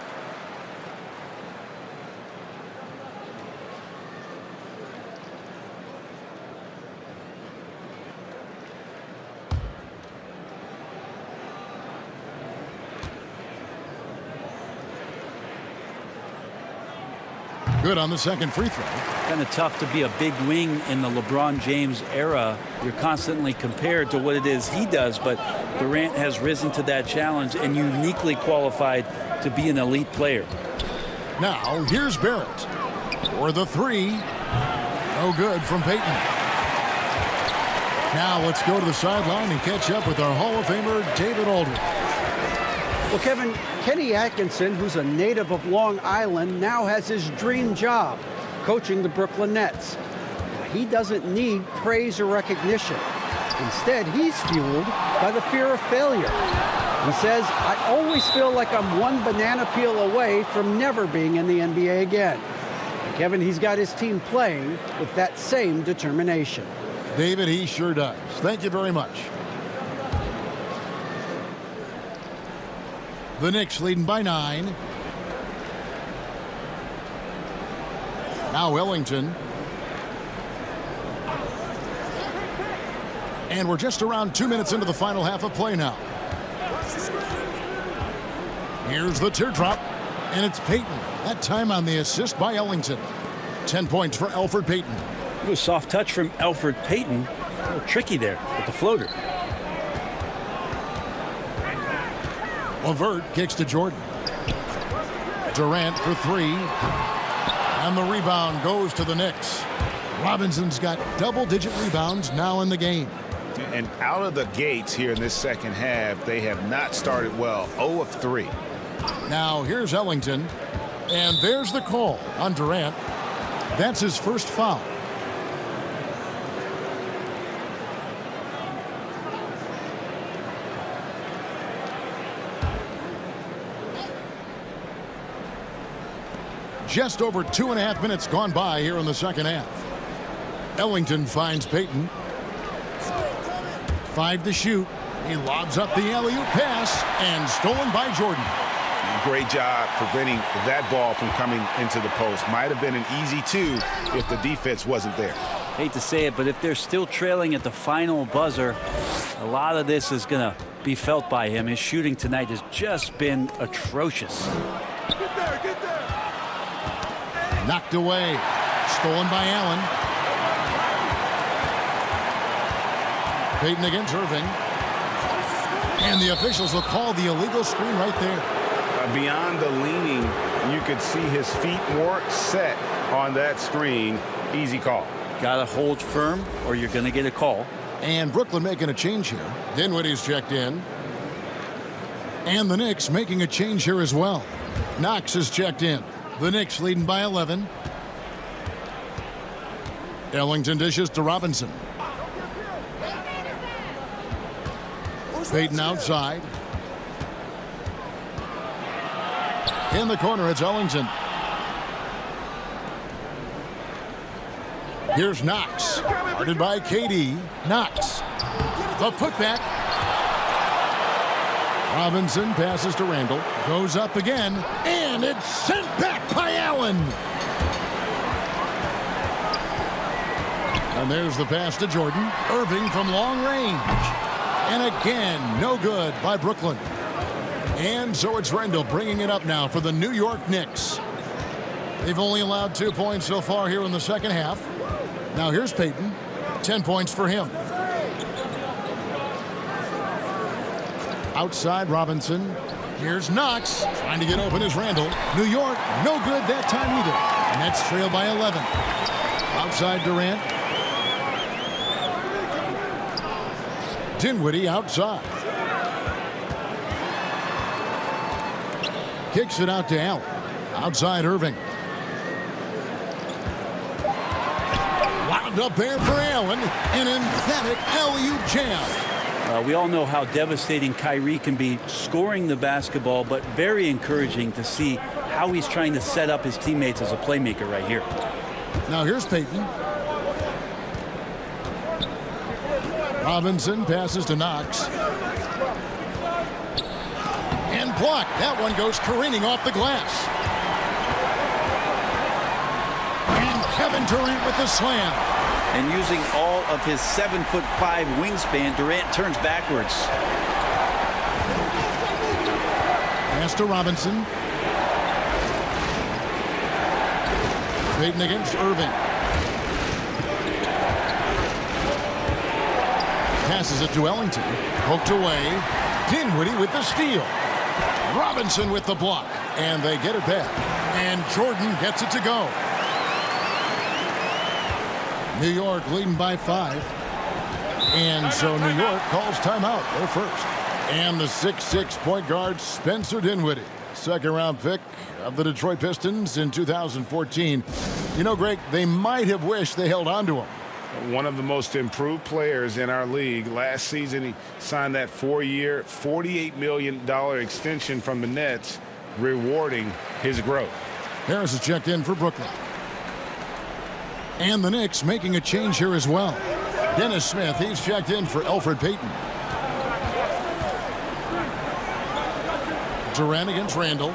Good on the second free throw. Kind of tough to be a big wing in the LeBron James era. You're constantly compared to what it is he does, but Durant has risen to that challenge and uniquely qualified to be an elite player. Now, here's Barrett for the three. No good from Payton. Now, let's go to the sideline and catch up with our Hall of Famer, David Aldridge. Well, Kevin, Kenny Atkinson, who's a native of Long Island, now has his dream job, coaching the Brooklyn Nets. He doesn't need praise or recognition. Instead, he's fueled by the fear of failure. He says, I always feel like I'm one banana peel away from never being in the NBA again. And Kevin, he's got his team playing with that same determination. David, he sure does. Thank you very much. The Knicks leading by 9. Now Ellington. And we're just around 2 minutes into the final half of play now. Here's the teardrop, and it's Payton. That time on the assist by Ellington. 10 points for Elfrid Payton. A soft touch from Elfrid Payton. A little tricky there with the floater. LeVert kicks to Jordan. Durant for three. And the rebound goes to the Knicks. Robinson's got double-digit rebounds now in the game. And out of the gates here in this second half, they have not started well. 0 of 3. Now here's Ellington. And there's the call on Durant. That's his first foul. Just over 2.5 minutes gone by here in the second half. Ellington finds Payton. 5 to shoot. He lobs up the alley-oop pass and stolen by Jordan. Great job preventing that ball from coming into the post. Might have been an easy 2 if the defense wasn't there. Hate to say it, but if they're still trailing at the final buzzer, a lot of this is going to be felt by him. His shooting tonight has just been atrocious. Knocked away. Stolen by Allen. Payton against Irving. And the officials will call the illegal screen right there. Beyond the leaning, you could see his feet weren't set on that screen. Easy call. Got to hold firm or you're going to get a call. And Brooklyn making a change here. Dinwiddie's checked in. And the Knicks making a change here as well. Knox is checked in. The Knicks leading by 11. Ellington dishes to Robinson. Payton outside. In the corner, it's Ellington. Here's Knox. Guarded by KD. Knox. The putback. Robinson passes to Randall. Goes up again. And it's sent back by Allen. And there's the pass to Jordan. Irving from long range. And again, no good by Brooklyn. And so it's Randall bringing it up now for the New York Knicks. They've only allowed 2 points so far here in the second half. Now here's Payton. 10 points for him. Outside Robinson. Here's Knox. Trying to get open is Randall. New York, no good that time either. Nets trail by 11. Outside Durant. Dinwiddie outside. Kicks it out to Allen. Outside Irving. Wound up there for Allen. An emphatic alley-oop jam. We all know how devastating Kyrie can be scoring the basketball, but very encouraging to see how he's trying to set up his teammates as a playmaker right here. Now here's Payton. Robinson passes to Knox. And blocked. That one goes careening off the glass. And Kevin Durant with the slam. And using all of his 7'5" wingspan, Durant turns backwards. Pass to Robinson. Payton against Irving. Passes it to Ellington. Poked away. Dinwiddie with the steal. Robinson with the block. And they get it back. And Jordan gets it to go. New York leading by 5. And so New York calls timeout. They're first. And the 6'6" point guard Spencer Dinwiddie, second-round pick of the Detroit Pistons in 2014. You know, Greg, they might have wished they held on to him. One of the most improved players in our league. Last season, he signed that 4-year, $48 million extension from the Nets, rewarding his growth. Harris is checked in for Brooklyn. And the Knicks making a change here as well. Dennis Smith, he's checked in for Elfrid Payton. Durant against Randall.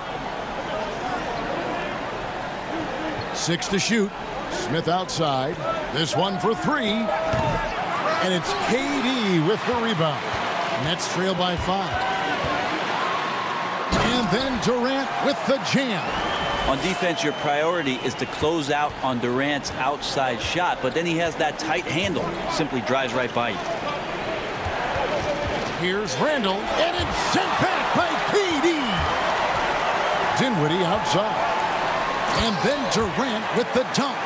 6 to shoot. Smith outside. This one for 3. And it's KD with the rebound. Nets trail by 5. And then Durant with the jam. On defense, your priority is to close out on Durant's outside shot, but then he has that tight handle. Simply drives right by you. Here's Randall, and it's sent back by KD. Dinwiddie outside. And then Durant with the dunk.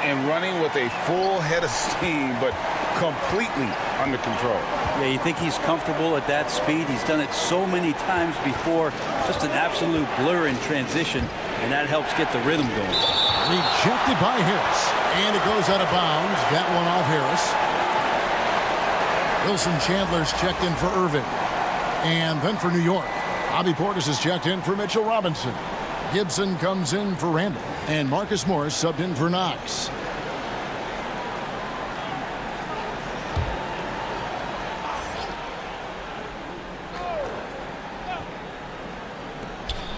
And running with a full head of steam, but completely under control. Yeah, you think he's comfortable at that speed. He's done it so many times before. Just an absolute blur in transition, and that helps get the rhythm going. Rejected by Harris. And it goes out of bounds. That one off Harris. Wilson Chandler's checked in for Irving. And then for New York, Bobby Portis is checked in for Mitchell Robinson. Gibson comes in for Randall. And Marcus Morris subbed in for Knox.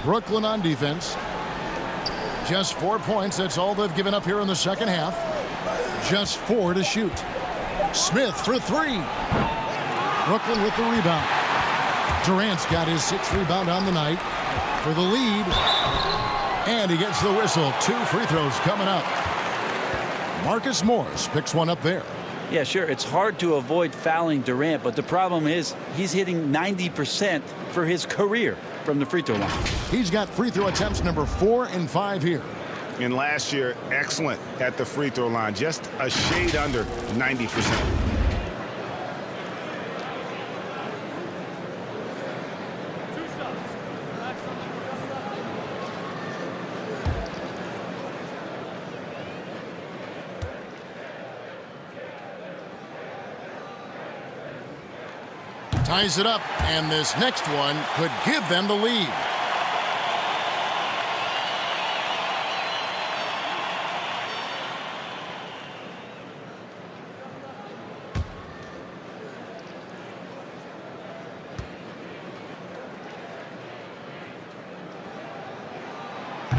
Brooklyn on defense. Just 4 points. That's all they've given up here in the second half. Just 4 to shoot. Smith for 3. Brooklyn with the rebound. Durant's got his 6th rebound on the night for the lead. And he gets the whistle. 2 free throws coming up. Marcus Morris picks one up there. Yeah, sure. It's hard to avoid fouling Durant, but the problem is he's hitting 90% for his career from the free throw line. He's got free throw attempts number 4 and 5 here. And last year, excellent at the free throw line, just a shade under 90%. Ties it up, and this next one could give them the lead.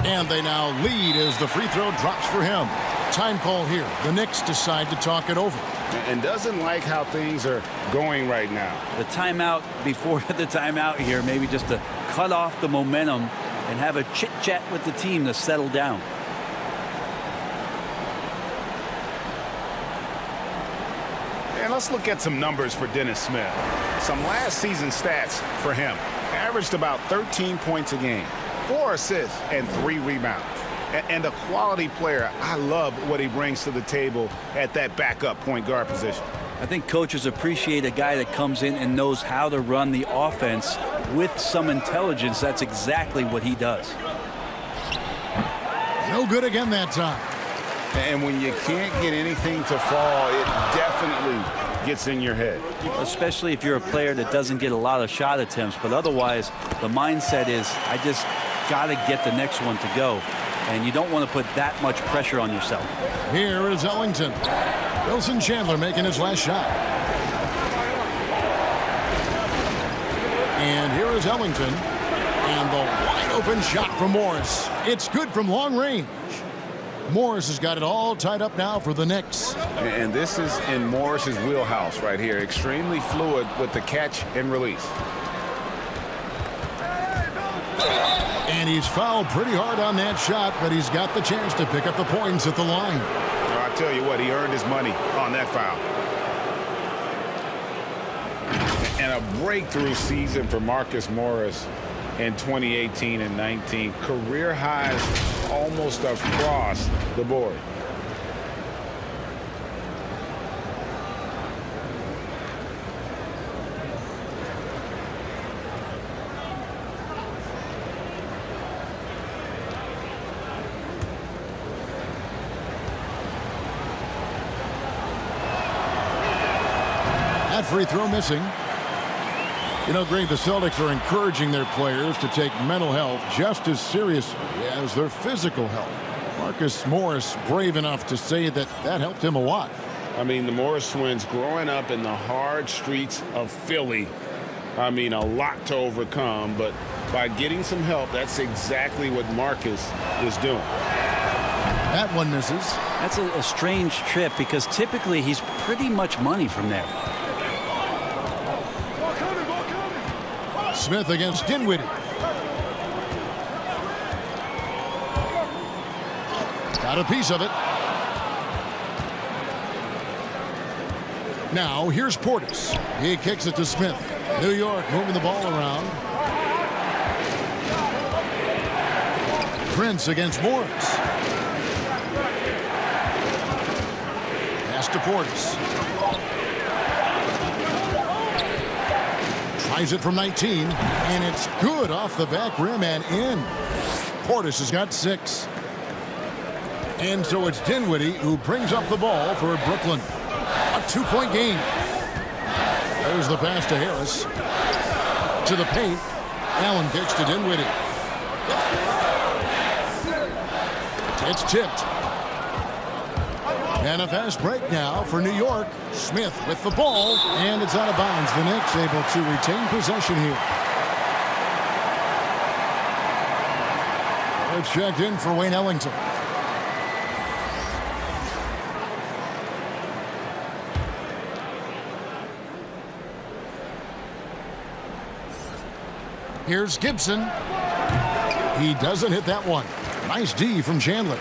And they now lead as the free throw drops for him. Time call here. The Knicks decide to talk it over. And doesn't like how things are going right now. The timeout before the timeout here, maybe just to cut off the momentum and have a chit-chat with the team to settle down. And let's look at some numbers for Dennis Smith. Some last season stats for him. Averaged about 13 points a game, 4 assists, and 3 rebounds. And a quality player. I love what he brings to the table at that backup point guard position. I think coaches appreciate a guy that comes in and knows how to run the offense with some intelligence. That's exactly what he does. No good again that time. And when you can't get anything to fall, it definitely gets in your head. Especially if you're a player that doesn't get a lot of shot attempts. But otherwise, the mindset is, I just got to get the next one to go. And you don't want to put that much pressure on yourself. Here is Ellington. Wilson Chandler making his last shot. And here is Ellington. And the wide open shot from Morris. It's good from long range. Morris has got it all tied up now for the Knicks. And this is in Morris's wheelhouse right here. Extremely fluid with the catch and release. And he's fouled pretty hard on that shot, but he's got the chance to pick up the points at the line. I tell you what, he earned his money on that foul. And a breakthrough season for Marcus Morris in 2018 and 19. Career highs almost across the board. That free throw missing. You know, Greg, the Celtics are encouraging their players to take mental health just as seriously as their physical health. Marcus Morris brave enough to say that helped him a lot. I mean, the Morris twins growing up in the hard streets of Philly. I mean, a lot to overcome, but by getting some help, that's exactly what Marcus is doing. That one misses. That's a strange trip because typically he's pretty much money from there. Smith against Dinwiddie. Got a piece of it. Now here's Portis. He kicks it to Smith. New York moving the ball around. Prince against Morris. Pass to Portis. Tries it from 19, and it's good off the back rim and in. Portis has got 6. And so it's Dinwiddie who brings up the ball for Brooklyn. A 2-point game. There's the pass to Harris. To the paint. Allen kicks to Dinwiddie. It's tipped. And a fast break now for New York. Smith with the ball, and it's out of bounds. The Knicks able to retain possession here. It's checked in for Wayne Ellington. Here's Gibson. He doesn't hit that one. Nice D from Chandler.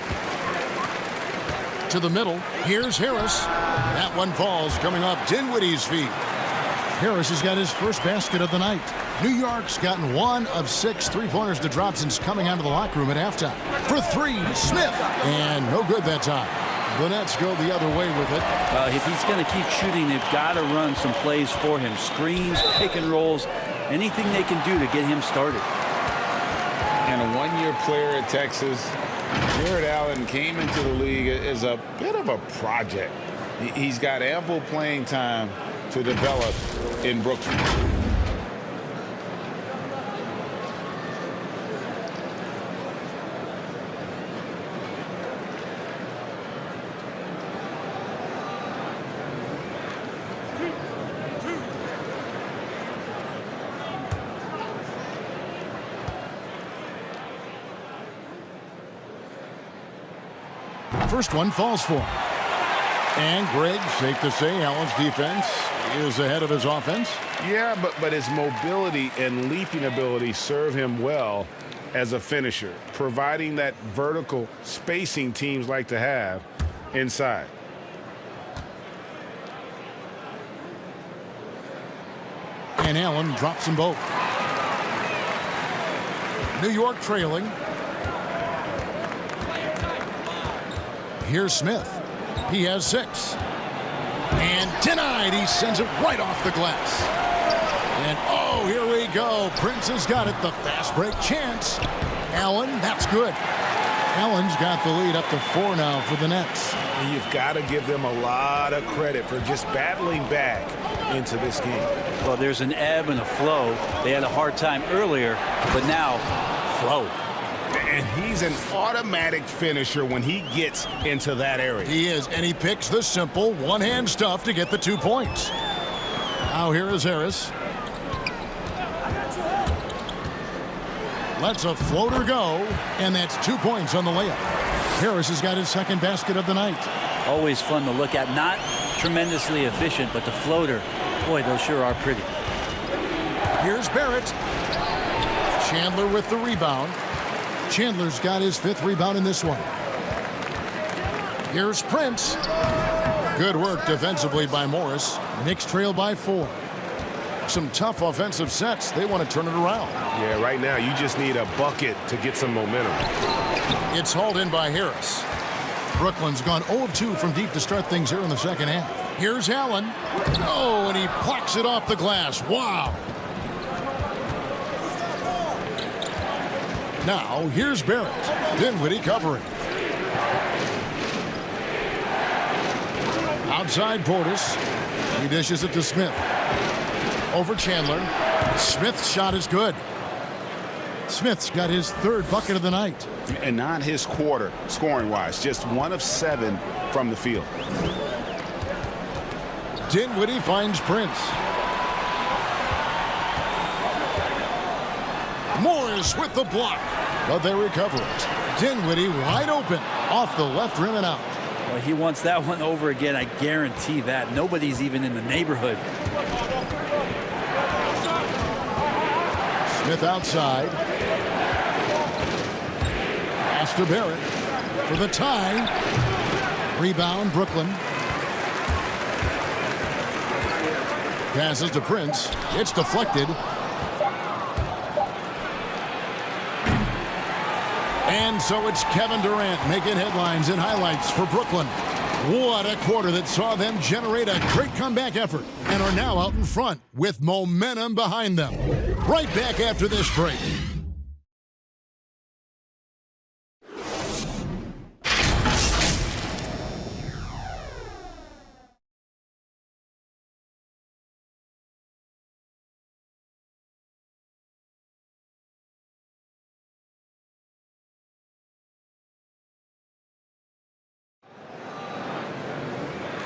To the middle. Here's Harris. That one falls coming off Dinwiddie's feet. Harris has got his first basket of the night. New York's gotten 1 of 6 three-pointers to drop since coming out of the locker room at halftime. For 3, Smith. And no good that time. The Nets go the other way with it. If he's going to keep shooting, they've got to run some plays for him. Screens, pick and rolls, anything they can do to get him started. And a one-year player at Texas, Jared Allen came into the league as a bit of a project. He's got ample playing time to develop in Brooklyn. First one falls for him. And Greg, safe to say, Allen's defense is ahead of his offense. Yeah, but his mobility and leaping ability serve him well as a finisher, providing that vertical spacing teams like to have inside. And Allen drops them both. New York trailing. Here's Smith. He has 6. And denied. He sends it right off the glass. And oh, here we go. Prince has got it. The fast break chance. Allen, that's good. Allen's got the lead up to 4 now for the Nets. And you've got to give them a lot of credit for just battling back into this game. Well, there's an ebb and a flow. They had a hard time earlier, but now, flow. And he's an automatic finisher when he gets into that area. He is, and he picks the simple one-hand stuff to get the 2 points. Now here is Harris. Lets a floater go, and that's 2 points on the layup. Harris has got his second basket of the night. Always fun to look at. Not tremendously efficient, but the floater, boy, those sure are pretty. Here's Barrett. Chandler with the rebound. Chandler's got his 5th rebound in this one. Here's Prince. Good work defensively by Morris. Knicks trail by 4. Some tough offensive sets. They want to turn it around. Yeah, right now you just need a bucket to get some momentum. It's hauled in by Harris. Brooklyn's gone 0 of 2 from deep to start things here in the second half. Here's Allen. Oh, and he plucks it off the glass. Wow. Now, here's Barrett. Dinwiddie covering. Outside Portis. He dishes it to Smith. Over Chandler. Smith's shot is good. Smith's got his 3rd bucket of the night. And not his quarter, scoring-wise. Just 1 of 7 from the field. Dinwiddie finds Prince. Morris with the block. But they recover it. Dinwiddie wide open. Off the left rim and out. Well, he wants that one over again. I guarantee that. Nobody's even in the neighborhood. Smith outside. Pass to Barrett for the tie. Rebound, Brooklyn. Passes to Prince. It's deflected. And so it's Kevin Durant making headlines and highlights for Brooklyn. What a quarter that saw them generate a great comeback effort and are now out in front with momentum behind them. Right back after this break.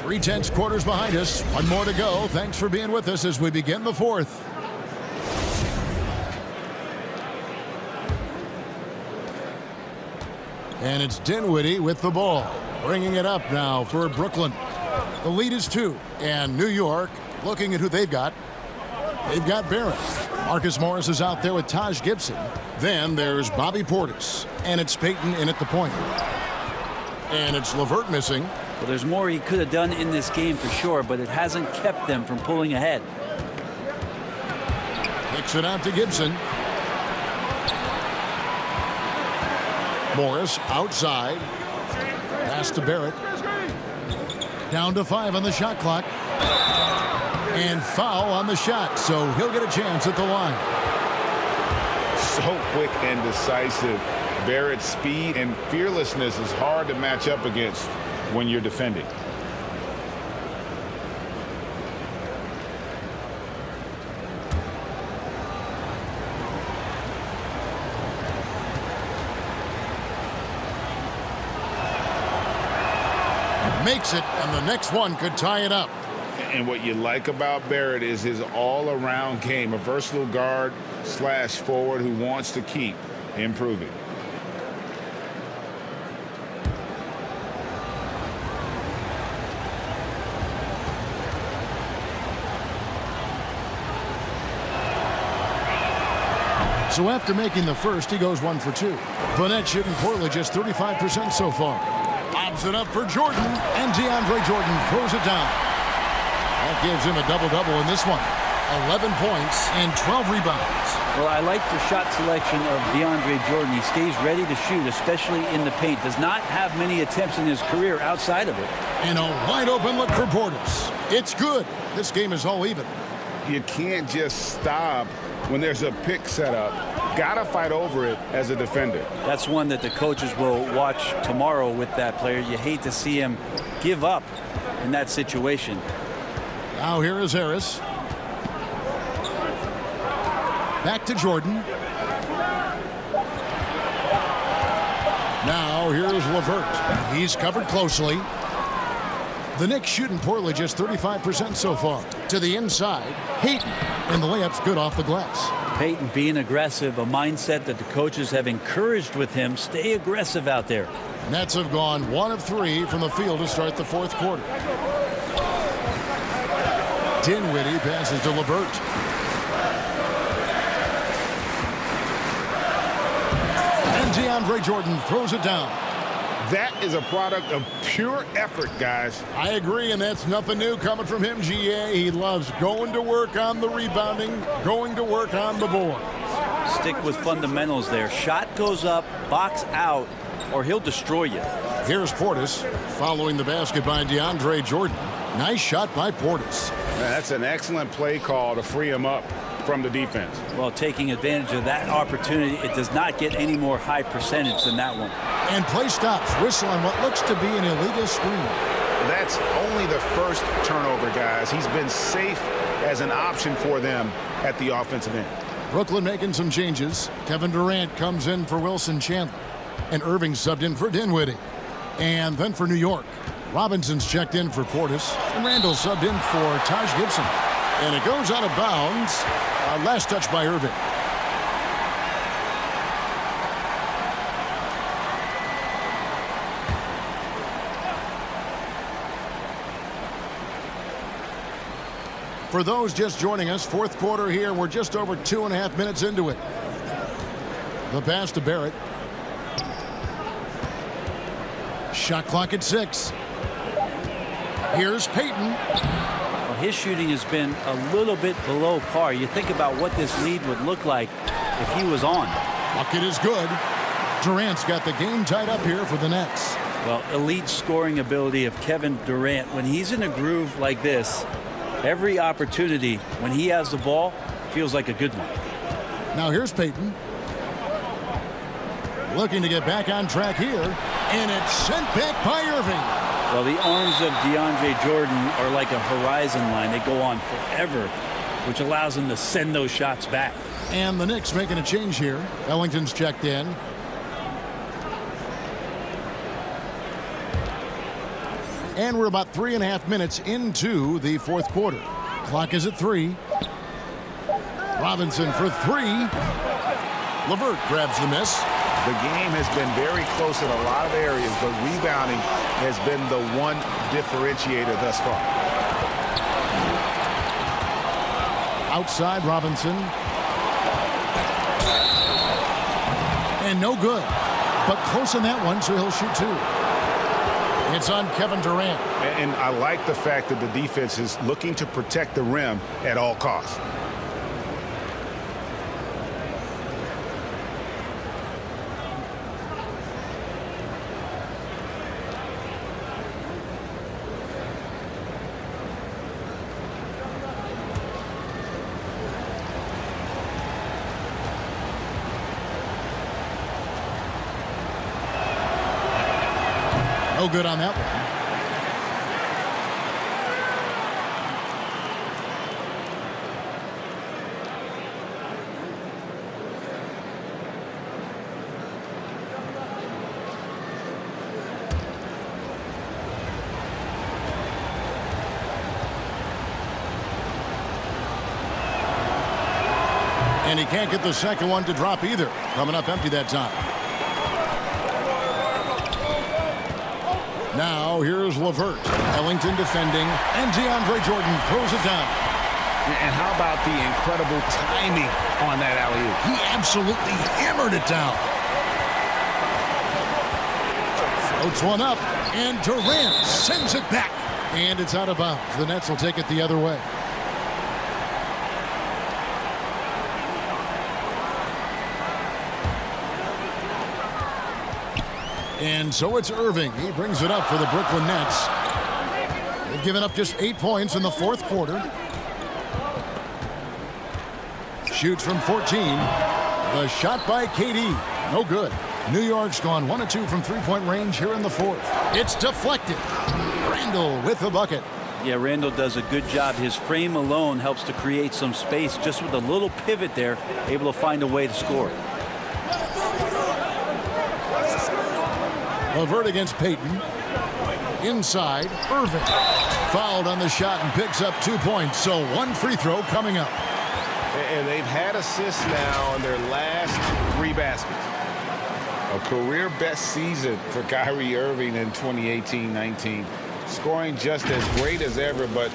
Three-tenths quarters behind us. One more to go. Thanks for being with us as we begin the 4th. And it's Dinwiddie with the ball. Bringing it up now for Brooklyn. The lead is 2. And New York, looking at who they've got. They've got Barrett. Marcus Morris is out there with Taj Gibson. Then there's Bobby Portis. And it's Payton in at the point. And it's LeVert missing. Well, there's more he could have done in this game for sure, but it hasn't kept them from pulling ahead. Kicks it out to Gibson. Morris outside. Pass to Barrett. Down to 5 on the shot clock. And foul on the shot, so he'll get a chance at the line. So quick and decisive. Barrett's speed and fearlessness is hard to match up against when you're defending. Makes it, and the next one could tie it up. And what you like about Barrett is his all-around game, a versatile guard / forward who wants to keep improving. So after making the first, he goes 1 for 2. Vanette shooting poorly, just 35% so far. Lobs it up for Jordan, and DeAndre Jordan throws it down. That gives him a double-double in this one. 11 points and 12 rebounds. Well, I like the shot selection of DeAndre Jordan. He stays ready to shoot, especially in the paint. Does not have many attempts in his career outside of it. And a wide open look for Portis. It's good. This game is all even. You can't just stop when there's a pick set up. Gotta fight over it as a defender. That's one that the coaches will watch tomorrow with that player. You hate to see him give up in that situation. Now here is Harris. Back to Jordan. Now here's LeVert. He's covered closely. The Knicks shooting poorly, just 35% so far. To the inside, Payton. And the layup's good off the glass. Payton being aggressive, a mindset that the coaches have encouraged with him. Stay aggressive out there. Nets have gone 1 of 3 from the field to start the fourth quarter. Dinwiddie passes to LeVert. And DeAndre Jordan throws it down. That is a product of pure effort, guys. I agree, and that's nothing new coming from him, GA. He loves going to work on the rebounding, going to work on the boards. Stick with fundamentals there. Shot goes up, box out, or he'll destroy you. Here's Portis following the basket by DeAndre Jordan. Nice shot by Portis. That's an excellent play call to free him up from the defense. Well, taking advantage of that opportunity, it does not get any more high percentage than that one. And play stops. Whistle on what looks to be an illegal screen. That's only the first turnover, guys. He's been safe as an option for them at the offensive end. Brooklyn making some changes. Kevin Durant comes in for Wilson Chandler. And Irving subbed in for Dinwiddie. And then for New York, Robinson's checked in for Portis. And Randall subbed in for Taj Gibson. And it goes out of bounds. Last touch by Irving. For those just joining us, fourth quarter here. We're just over 2.5 minutes into it. The pass to Barrett. Shot clock at 6. Here's Payton. Well, his shooting has been a little bit below par. You think about what this lead would look like if he was on. Bucket is good. Durant's got the game tied up here for the Nets. Well, elite scoring ability of Kevin Durant. When he's in a groove like this, every opportunity when he has the ball feels like a good one. Now here's Payton. Looking to get back on track here. And it's sent back by Irving. Well, the arms of DeAndre Jordan are like a horizon line. They go on forever, which allows him to send those shots back. And the Knicks making a change here. Ellington's checked in. And we're about 3.5 minutes into the fourth quarter. Clock is at 3. Robinson for 3. LeVert grabs the miss. The game has been very close in a lot of areas, but rebounding has been the one differentiator thus far. Outside Robinson. And no good. But close on that one, so he'll shoot 2. It's on Kevin Durant. And I like the fact that the defense is looking to protect the rim at all costs. No good on that one. And he can't get the second one to drop either. Coming up empty that time. Now here's LeVert. Ellington defending. And DeAndre Jordan throws it down. And how about the incredible timing on that alley-oop? He absolutely hammered it down. Floats one up. And Durant sends it back. And it's out of bounds. The Nets will take it the other way. And so it's Irving. He brings it up for the Brooklyn Nets. They've given up just 8 points in the fourth quarter. Shoots from 14. The shot by KD. No good. New York's gone 1 of 2 from three-point range here in the fourth. It's deflected. Randall with the bucket. Yeah, Randall does a good job. His frame alone helps to create some space. Just with a little pivot there, able to find a way to score. LeVert against Payton. Inside, Irving. Fouled on the shot and picks up 2 points. So 1 free throw coming up. And they've had assists now on their last 3 baskets. A career best season for Kyrie Irving in 2018-19. Scoring just as great as ever, but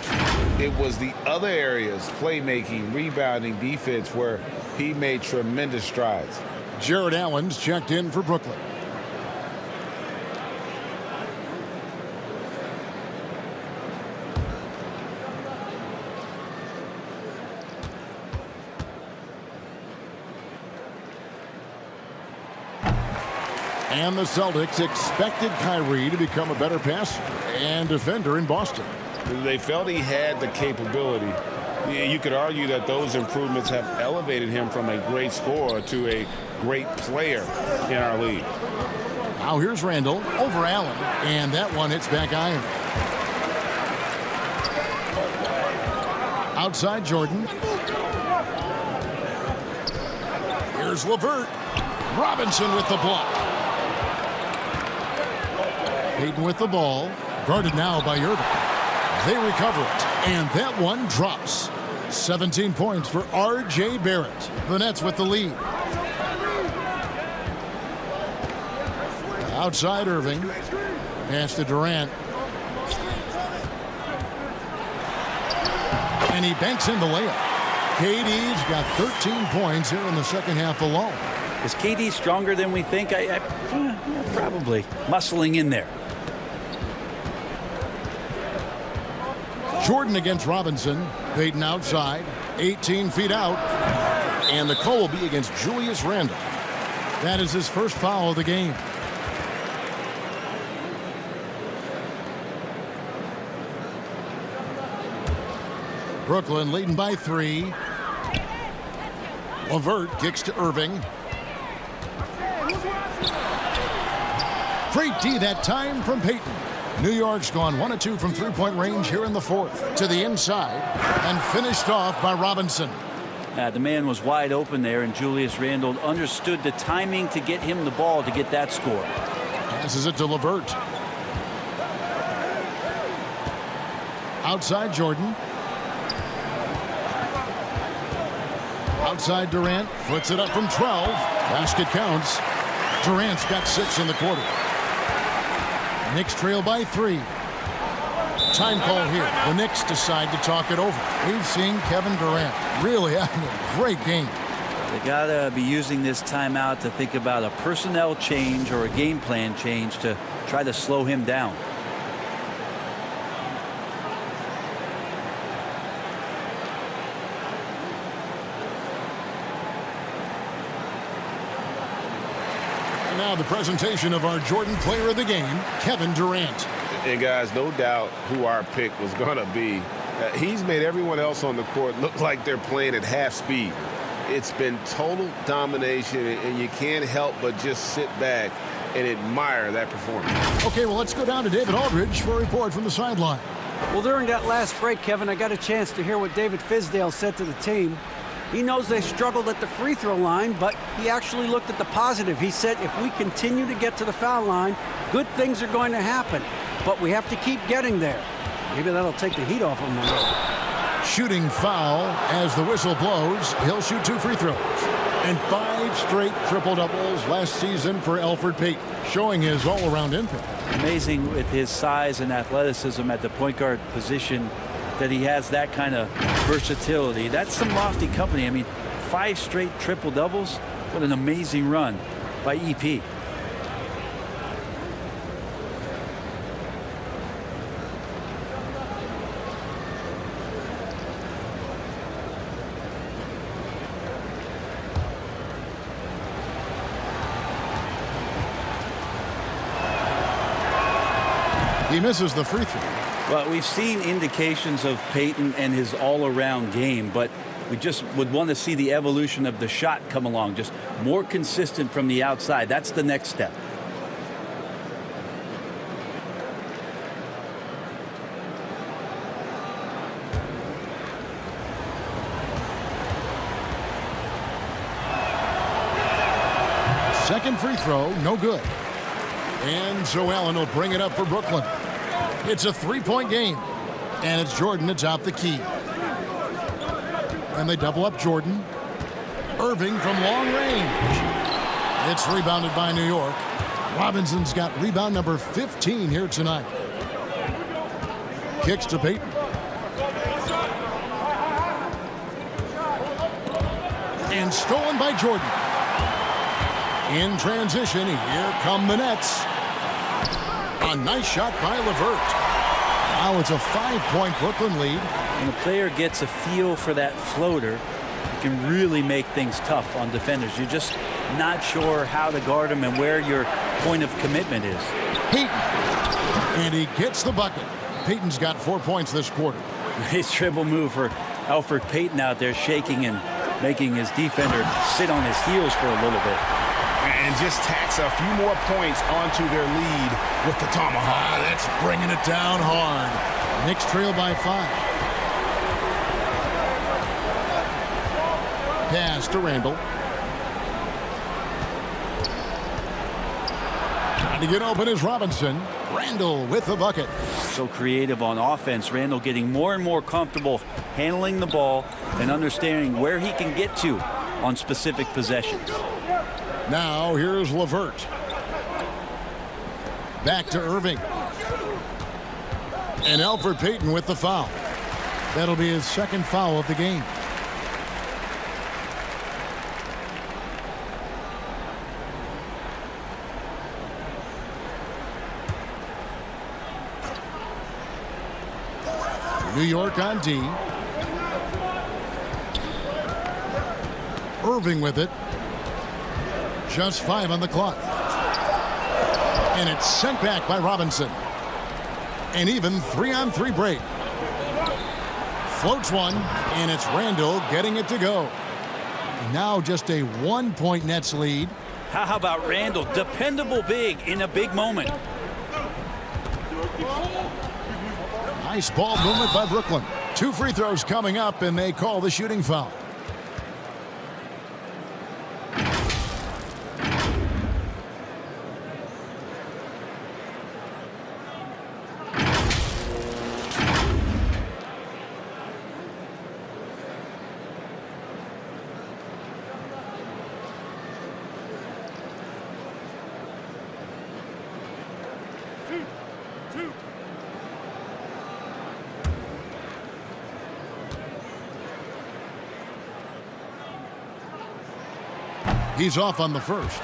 it was the other areas, playmaking, rebounding, defense, where he made tremendous strides. Jared Allen's checked in for Brooklyn. And the Celtics expected Kyrie to become a better passer and defender in Boston. They felt he had the capability. You could argue that those improvements have elevated him from a great scorer to a great player in our league. Now here's Randall over Allen, and that one hits back iron. Outside Jordan. Here's LeVert. Robinson with the block. Payton with the ball. Guarded now by Irving. They recover it, and that one drops. 17 points for R.J. Barrett. The Nets with the lead. Outside Irving. Pass to Durant. And he banks in the layup. KD's got 13 points here in the second half alone. Is KD stronger than we think? Probably. Muscling in there. Jordan against Robinson. Payton outside. 18 feet out. And the call will be against Julius Randle. That is his first foul of the game. Brooklyn leading by 3. LeVert kicks to Irving. Great D that time from Payton. New York's gone 1 of 2 from three-point range here in the fourth. To the inside and finished off by Robinson. The man was wide open there, and Julius Randle understood the timing to get him the ball to get that score. Passes it to LeVert. Outside Jordan. Outside Durant. Flicks it up from 12. Basket counts. Durant's got 6 in the quarter. Knicks trail by 3. Time call here. The Knicks decide to talk it over. We've seen Kevin Durant really having a great game. They got to be using this timeout to think about a personnel change or a game plan change to try to slow him down. Now the presentation of our Jordan player of the game, Kevin Durant. And guys, no doubt who our pick was going to be. He's made everyone else on the court look like they're playing at half speed. It's been total domination, and you can't help but just sit back and admire that performance. Okay, well, let's go down to David Aldridge for a report from the sideline. Well, during that last break, Kevin, I got a chance to hear what David Fizdale said to the team. He knows they struggled at the free throw line, but he actually looked at the positive. He said if we continue to get to the foul line, good things are going to happen. But we have to keep getting there. Maybe that'll take the heat off him a little. Shooting foul as the whistle blows. He'll shoot 2 free throws. And 5 straight triple-doubles last season for Elfrid Payton, showing his all-around impact. Amazing with his size and athleticism at the point guard position that he has that kind of versatility. That's some lofty company. I mean, 5 straight triple-doubles. What an amazing run by EP. He misses the free throw. Well, we've seen indications of Payton and his all-around game, but we just would want to see the evolution of the shot come along, just more consistent from the outside. That's the next step. Second free throw, no good. And Joe Allen will bring it up for Brooklyn. It's a three-point game. And it's Jordan atop the key. And they double up Jordan. Irving from long range. It's rebounded by New York. Robinson's got rebound number 15 here tonight. Kicks to Payton. And stolen by Jordan. In transition, here come the Nets. A nice shot by LeVert. Now it's a 5-point Brooklyn lead. When the player gets a feel for that floater, it can really make things tough on defenders. You're just not sure how to guard him and where your point of commitment is. Payton. And he gets the bucket. Payton's got 4 points this quarter. Nice dribble move for Elfrid Payton out there, shaking and making his defender sit on his heels for a little bit. And just tacks a few more points onto their lead with the tomahawk. That's bringing it down hard. Knicks trail by 5. Pass to Randall. Trying to get open is Robinson. Randall with the bucket. So creative on offense. Randall getting more and more comfortable handling the ball and understanding where he can get to on specific possessions. Now here's LeVert. Back to Irving. And Elfrid Payton with the foul. That'll be his second foul of the game. New York on D. Irving with it. Just 5 on the clock. And it's sent back by Robinson. An even 3-on-3 break. Floats one, and it's Randall getting it to go. Now just a 1-point Nets lead. How about Randall? Dependable big in a big moment. Nice ball movement by Brooklyn. 2 free throws coming up, and they call the shooting foul. He's off on the first.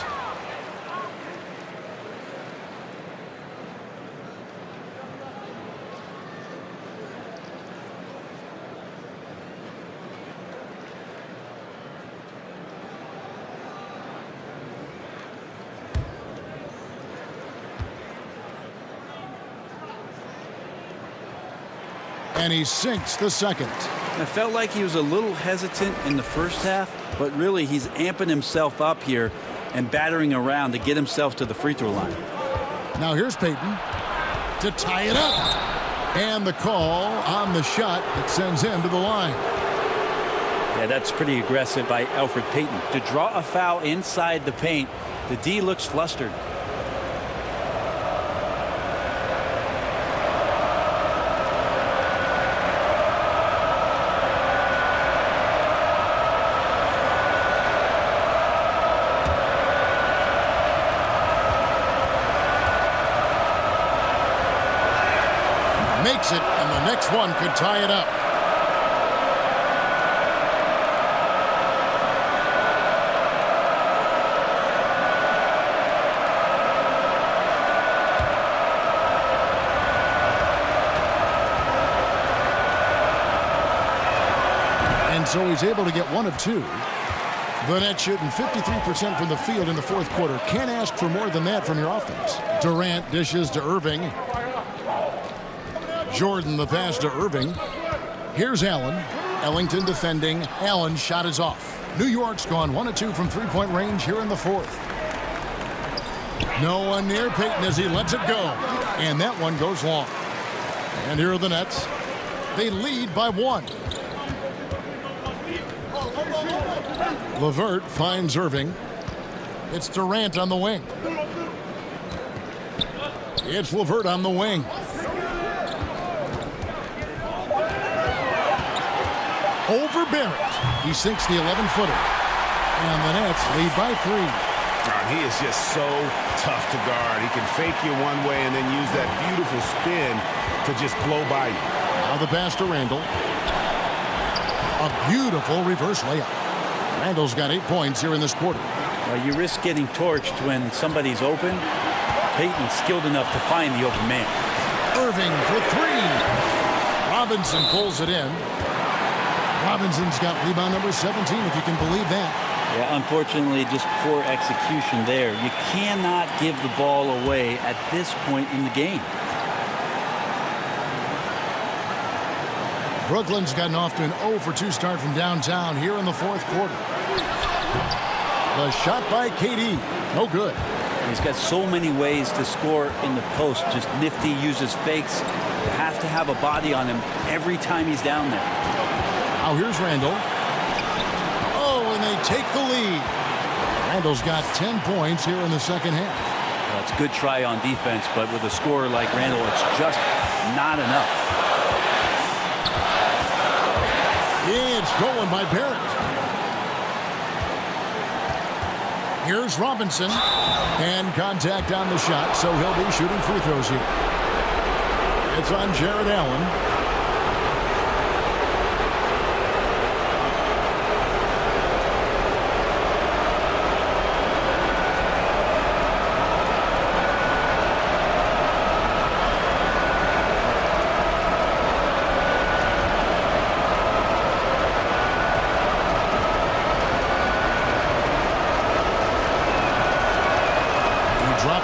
And he sinks the second. I felt like he was a little hesitant in the first half, but really he's amping himself up here and battering around to get himself to the free throw line. Now here's Payton to tie it up. And the call on the shot that sends him to the line. Yeah, that's pretty aggressive by Elfrid Payton. To draw a foul inside the paint, the D looks flustered. Makes it, and the next one could tie it up. And so he's able to get 1 of 2. The Nets shooting 53% from the field in the fourth quarter. Can't ask for more than that from your offense. Durant dishes to Irving. Jordan the pass to Irving. Here's Allen. Ellington defending. Allen's shot is off. New York's gone 1 of 2 from three-point range here in the fourth. No one near Payton as he lets it go. And that one goes long. And here are the Nets. They lead by 1. LeVert finds Irving. It's Durant on the wing. It's LeVert on the wing. Over Barrett. He sinks the 11-footer. And the Nets lead by 3. He is just so tough to guard. He can fake you one way and then use that beautiful spin to just blow by you. Now the pass to Randall. A beautiful reverse layup. Randall's got 8 points here in this quarter. Well, you risk getting torched when somebody's open. Payton's skilled enough to find the open man. Irving for 3. Robinson pulls it in. Robinson's got rebound number 17, if you can believe that. Yeah, unfortunately, just poor execution there. You cannot give the ball away at this point in the game. Brooklyn's gotten off to an 0 for 2 start from downtown here in the fourth quarter. The shot by KD. No good. He's got so many ways to score in the post. Just nifty, uses fakes. You have to have a body on him every time he's down there. Now here's Randall. Oh, and they take the lead. Randall's got 10 points here in the second half. Well, it's a good try on defense, but with a scorer like Randall, it's just not enough. Yeah, it's stolen by Barrett. Here's Robinson. And contact on the shot, so he'll be shooting free throws here. It's on Jared Allen.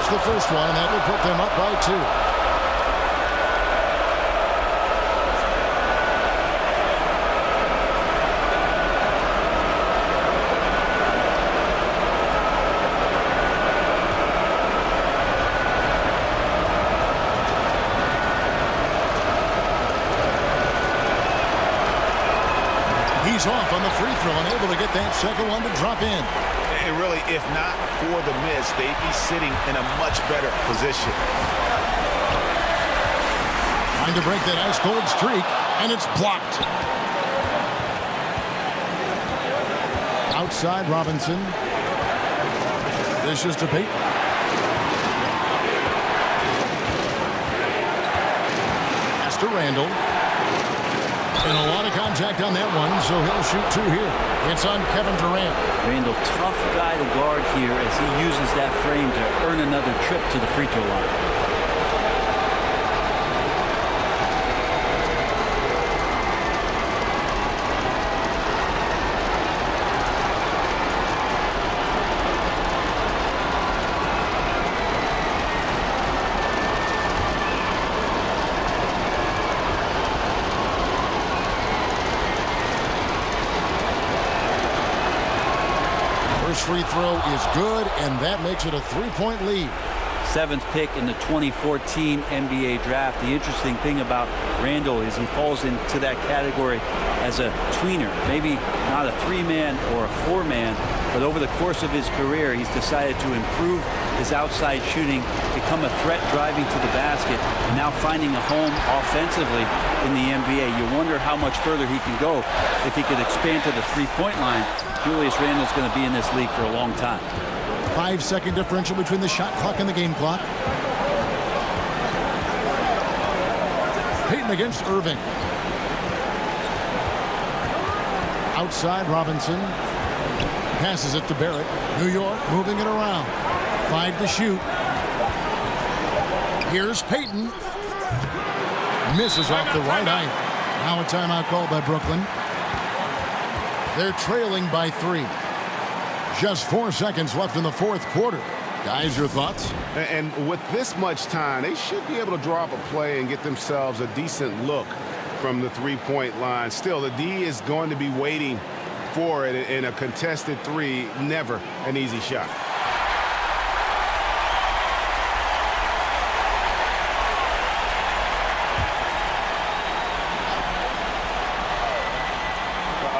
The first one, and that will put them up by 2. He's off on the free throw and able to get that second one to drop in. And really, if not for the miss, they'd be sitting in a much better position. Trying to break that ice-cold streak, and it's blocked. Outside Robinson. This is to Payton. Pass to Randall. And a lot of contact on that one, so he'll shoot 2 here. It's on Kevin Durant. Randall, tough guy to guard here as he uses that frame to earn another trip to the free throw line. Free throw is good, and that makes it a 3-point lead. 7th pick in the 2014 NBA draft. The interesting thing about Randall is he falls into that category as a tweener. Maybe not a 3-man or a 4-man, but over the course of his career, he's decided to improve his outside shooting, become a threat driving to the basket, and now finding a home offensively in the NBA. You wonder how much further he can go if he could expand to the three-point line. Julius Randle's going to be in this league for a long time. 5-second differential between the shot clock and the game clock. Payton against Irving. Outside Robinson. Passes it to Barrett. New York moving it around. 5 to shoot. Here's Payton. Misses off the right iron. Now a timeout called by Brooklyn. They're trailing by 3. Just 4 seconds left in the fourth quarter. Guys, your thoughts? And with this much time, they should be able to draw up a play and get themselves a decent look from the three-point line. Still, the D is going to be waiting for it in a contested three. Never an easy shot.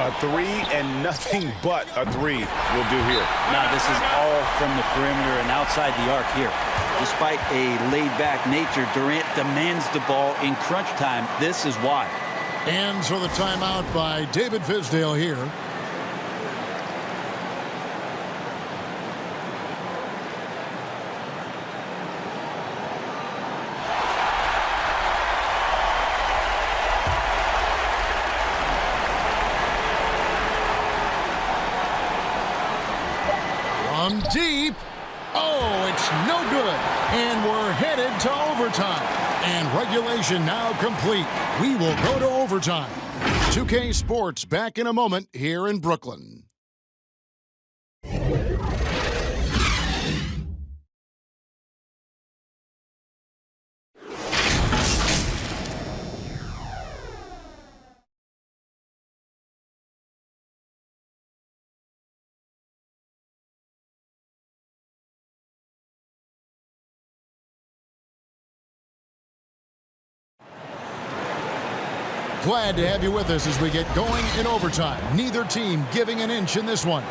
A three and nothing but a three will do here. Now, this is all from the perimeter and outside the arc here. Despite a laid-back nature, Durant demands the ball in crunch time. This is why. And so the timeout by David Fizdale here. From deep. Oh, it's no good. And we're headed to overtime. And regulation now complete. We will go to overtime. 2K Sports back in a moment here in Brooklyn. Glad to have you with us as we get going in overtime. Neither team giving an inch in this one.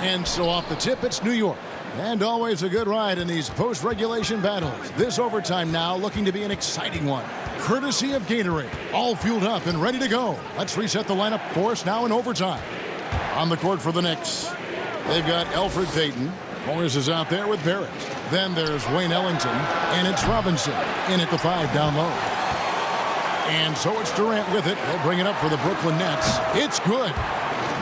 And so off the tip, it's New York. And always a good ride in these post-regulation battles. This overtime now looking to be an exciting one. Courtesy of Gatorade. All fueled up and ready to go. Let's reset the lineup for us now in overtime. On the court for the Knicks, they've got Elfrid Payton. Morris is out there with Barrett. Then there's Wayne Ellington. And it's Robinson in at the 5 down low. And so it's Durant with it. He'll bring it up for the Brooklyn Nets. It's good.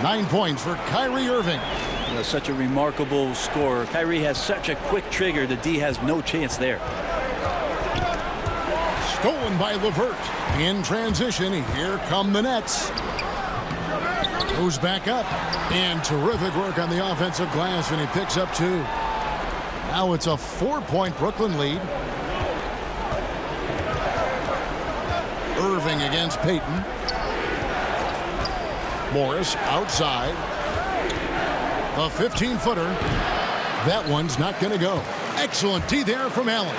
9 points for Kyrie Irving. You know, such a remarkable scorer. Kyrie has such a quick trigger. The D has no chance there. Stolen by LeVert. In transition, here come the Nets. Moves back up. And terrific work on the offensive glass, and he picks up 2. Now it's a 4-point Brooklyn lead. Irving against Payton. Morris outside. A 15-footer. That one's not going to go. Excellent D there from Allen.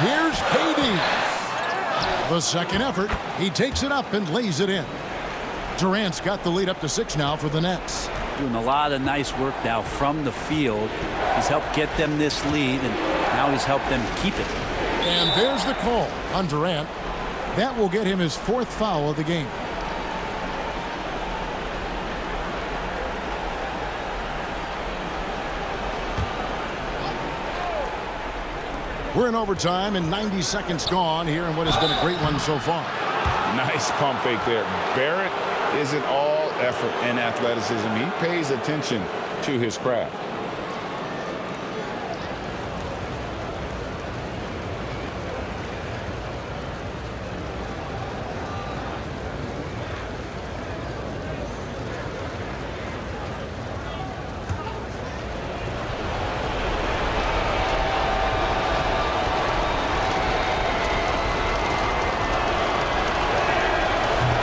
Here's KD. The second effort. He takes it up and lays it in. Durant's got the lead up to 6 now for the Nets. Doing a lot of nice work now from the field. He's helped get them this lead, and now he's helped them keep it. And there's the call on Durant. That will get him his 4th foul of the game. We're in overtime and 90 seconds gone here in what has been a great one so far. Nice pump fake there. Barrett isn't all effort and athleticism. He pays attention to his craft.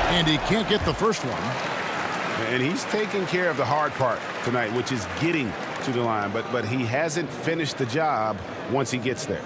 And he can't get the first one. And he's taking care of the hard part tonight, which is getting to the line. But he hasn't finished the job once he gets there.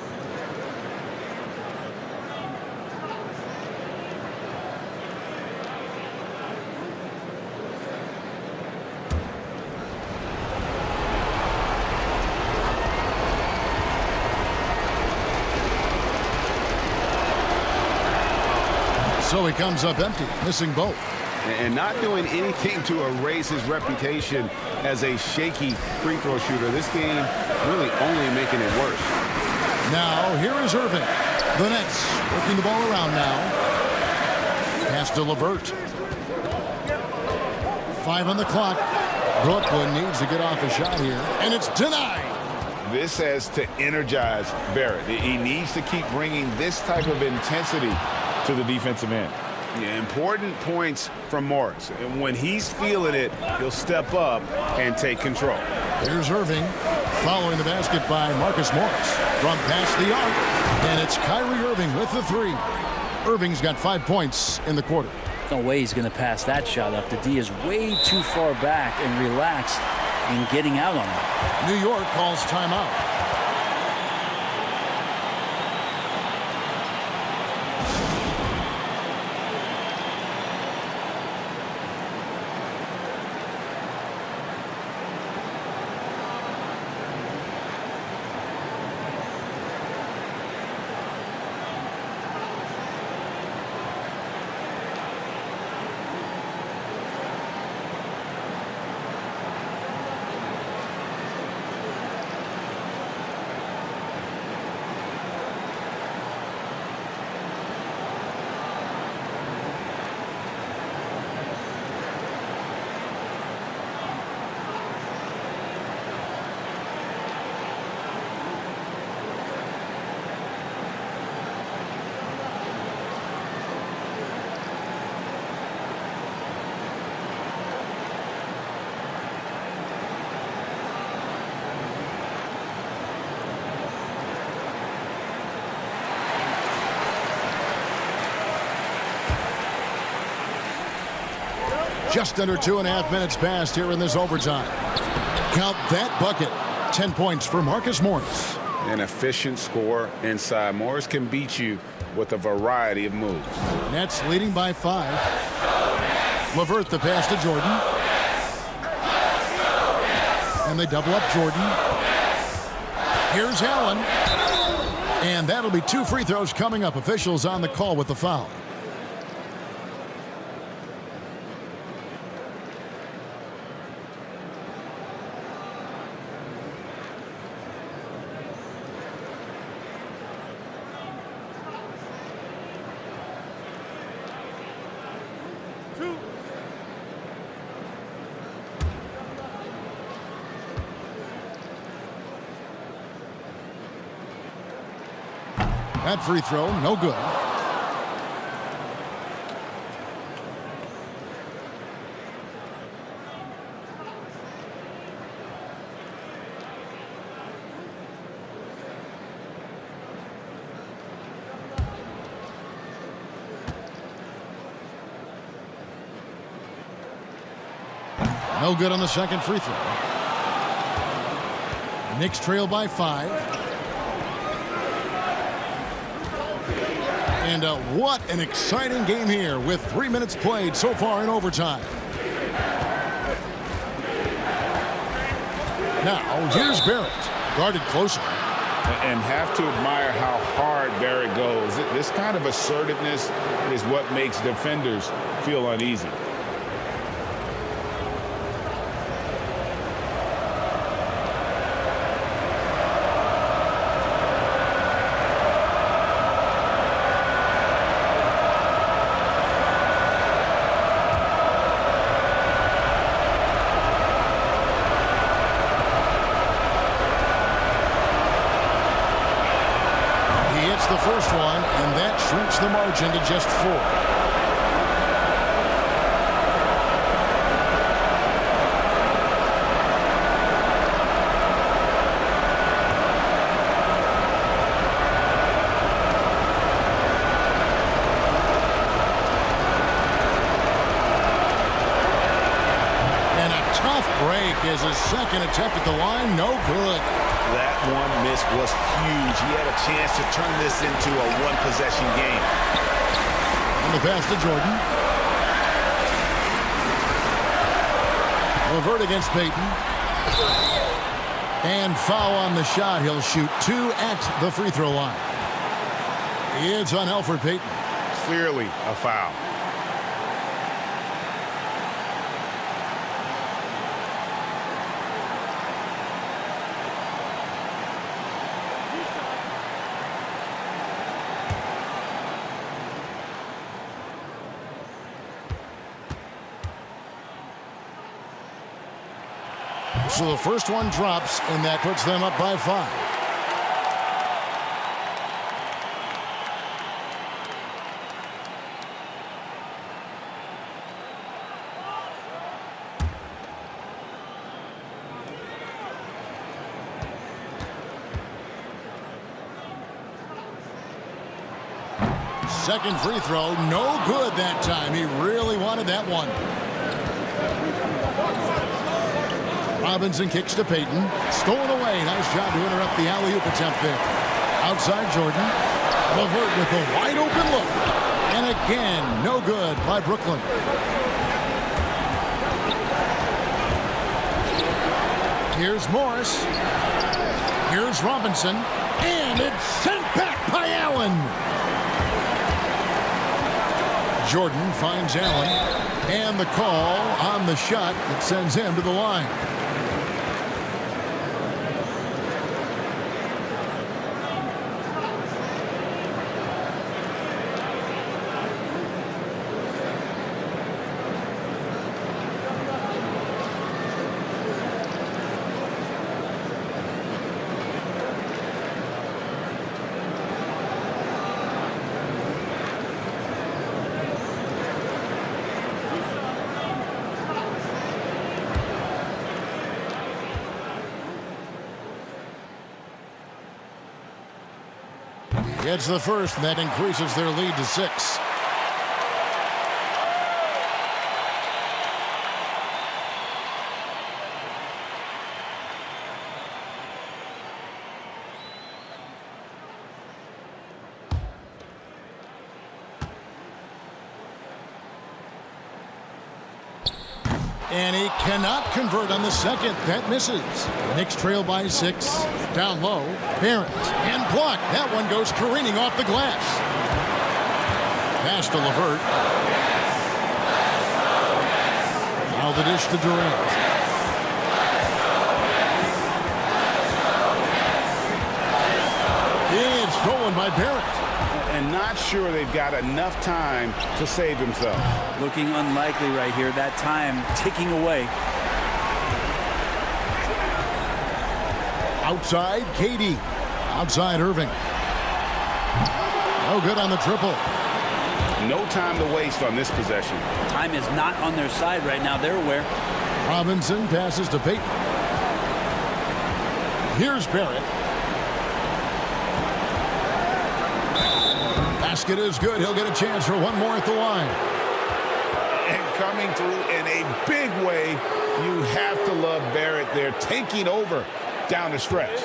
So he comes up empty, missing both. And not doing anything to erase his reputation as a shaky free throw shooter. This game really only making it worse. Now, here is Irving. The Nets working the ball around now. Pass to LeVert. 5 on the clock. Brooklyn needs to get off a shot here, and it's denied. This has to energize Barrett. He needs to keep bringing this type of intensity to the defensive end. Yeah, important points from Morris. And when he's feeling it, he'll step up and take control. Here's Irving following the basket by Marcus Morris from past the arc. And it's Kyrie Irving with the three. Irving's got 5 points in the quarter. No way he's going to pass that shot up. The D is way too far back and relaxed in getting out on him. New York calls timeout. Just under 2.5 minutes passed here in this overtime. Count that bucket. 10 points for Marcus Morris. An efficient score inside. Morris can beat you with a variety of moves. Nets leading by 5. LeVert the pass to Jordan. And they double up Jordan. Here's Allen. And that'll be 2 free throws coming up. Officials on the call with the foul. That free throw, no good. No good on the second free throw. Knicks trail by 5. And what an exciting game here with 3 minutes played so far in overtime. Now, here's Barrett, guarded closer. And have to admire how hard Barrett goes. This kind of assertiveness is what makes defenders feel uneasy. The first one, and that shrinks the margin to just 4. And a tough break is his second attempt at the line, no good. That one miss was huge. He had a chance to turn this into a one-possession game. And the pass to Jordan. LeVert against Payton. And foul on the shot. He'll shoot 2 at the free throw line. It's on Elfrid Payton. Clearly a foul. So the first one drops, and that puts them up by 5. Second free throw, no good that time. He really wanted that one. Robinson kicks to Payton. Stolen away. Nice job to interrupt the alley-oop attempt there. Outside Jordan. LeVert with a wide open look. And again, no good by Brooklyn. Here's Morris. Here's Robinson. And it's sent back by Allen. Jordan finds Allen. And the call on the shot that sends him to the line. Gets the first, and that increases their lead to 6. And he cannot convert on the second. That misses. Knicks trail by 6. Down low. Barrett. And blocked. That one goes careening off the glass. Pass to LeVert. Now the dish to Durant. It's stolen by Barrett. And not sure they've got enough time to save themselves. Looking unlikely right here. That time ticking away. Outside, KD. Outside, Irving. No good on the triple. No time to waste on this possession. Time is not on their side right now. They're aware. Robinson passes to Payton. Here's Barrett. Basket is good. He'll get a chance for one more at the line. And coming through in a big way, you have to love Barrett there, taking over down the stretch.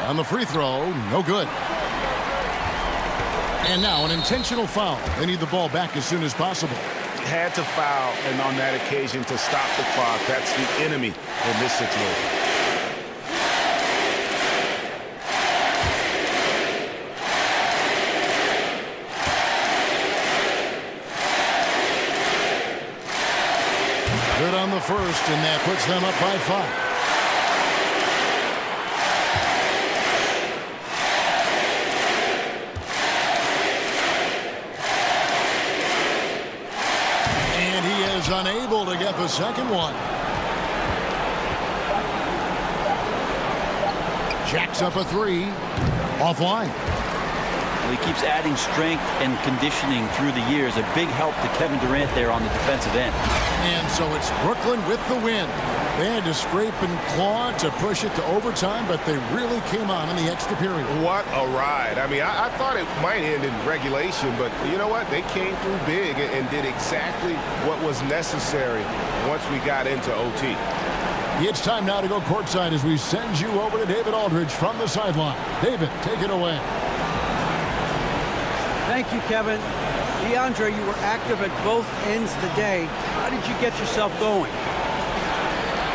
On the free throw, no good. And now an intentional foul. They need the ball back as soon as possible. Had to foul, and on that occasion to stop the clock. That's the enemy in this situation. Good on the first, and that puts them up by 5. Unable to get the second one. Jacks up a 3. Offline. Well, he keeps adding strength and conditioning through the years. A big help to Kevin Durant there on the defensive end. And so it's Brooklyn with the win. They had to scrape and claw to push it to overtime, but they really came on in the extra period. What a ride. I mean, I thought it might end in regulation, but you know what? They came through big and did exactly what was necessary once we got into OT. It's time now to go courtside as we send you over to David Aldridge from the sideline. David, take it away. Thank you, Kevin. DeAndre, you were active at both ends today. How did you get yourself going?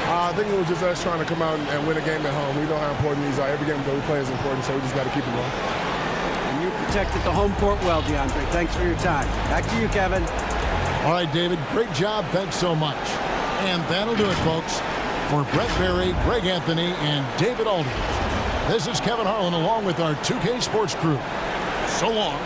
I think it was just us trying to come out and win a game at home. We know how important these are. Every game that we play is important, so we just got to keep it going. And you protected the home court well, DeAndre. Thanks for your time. Back to you, Kevin. All right, David, great job. Thanks so much. And that'll do it, folks. For Brett Berry, Greg Anthony, and David Aldridge, this is Kevin Harlan along with our 2K Sports crew. So long.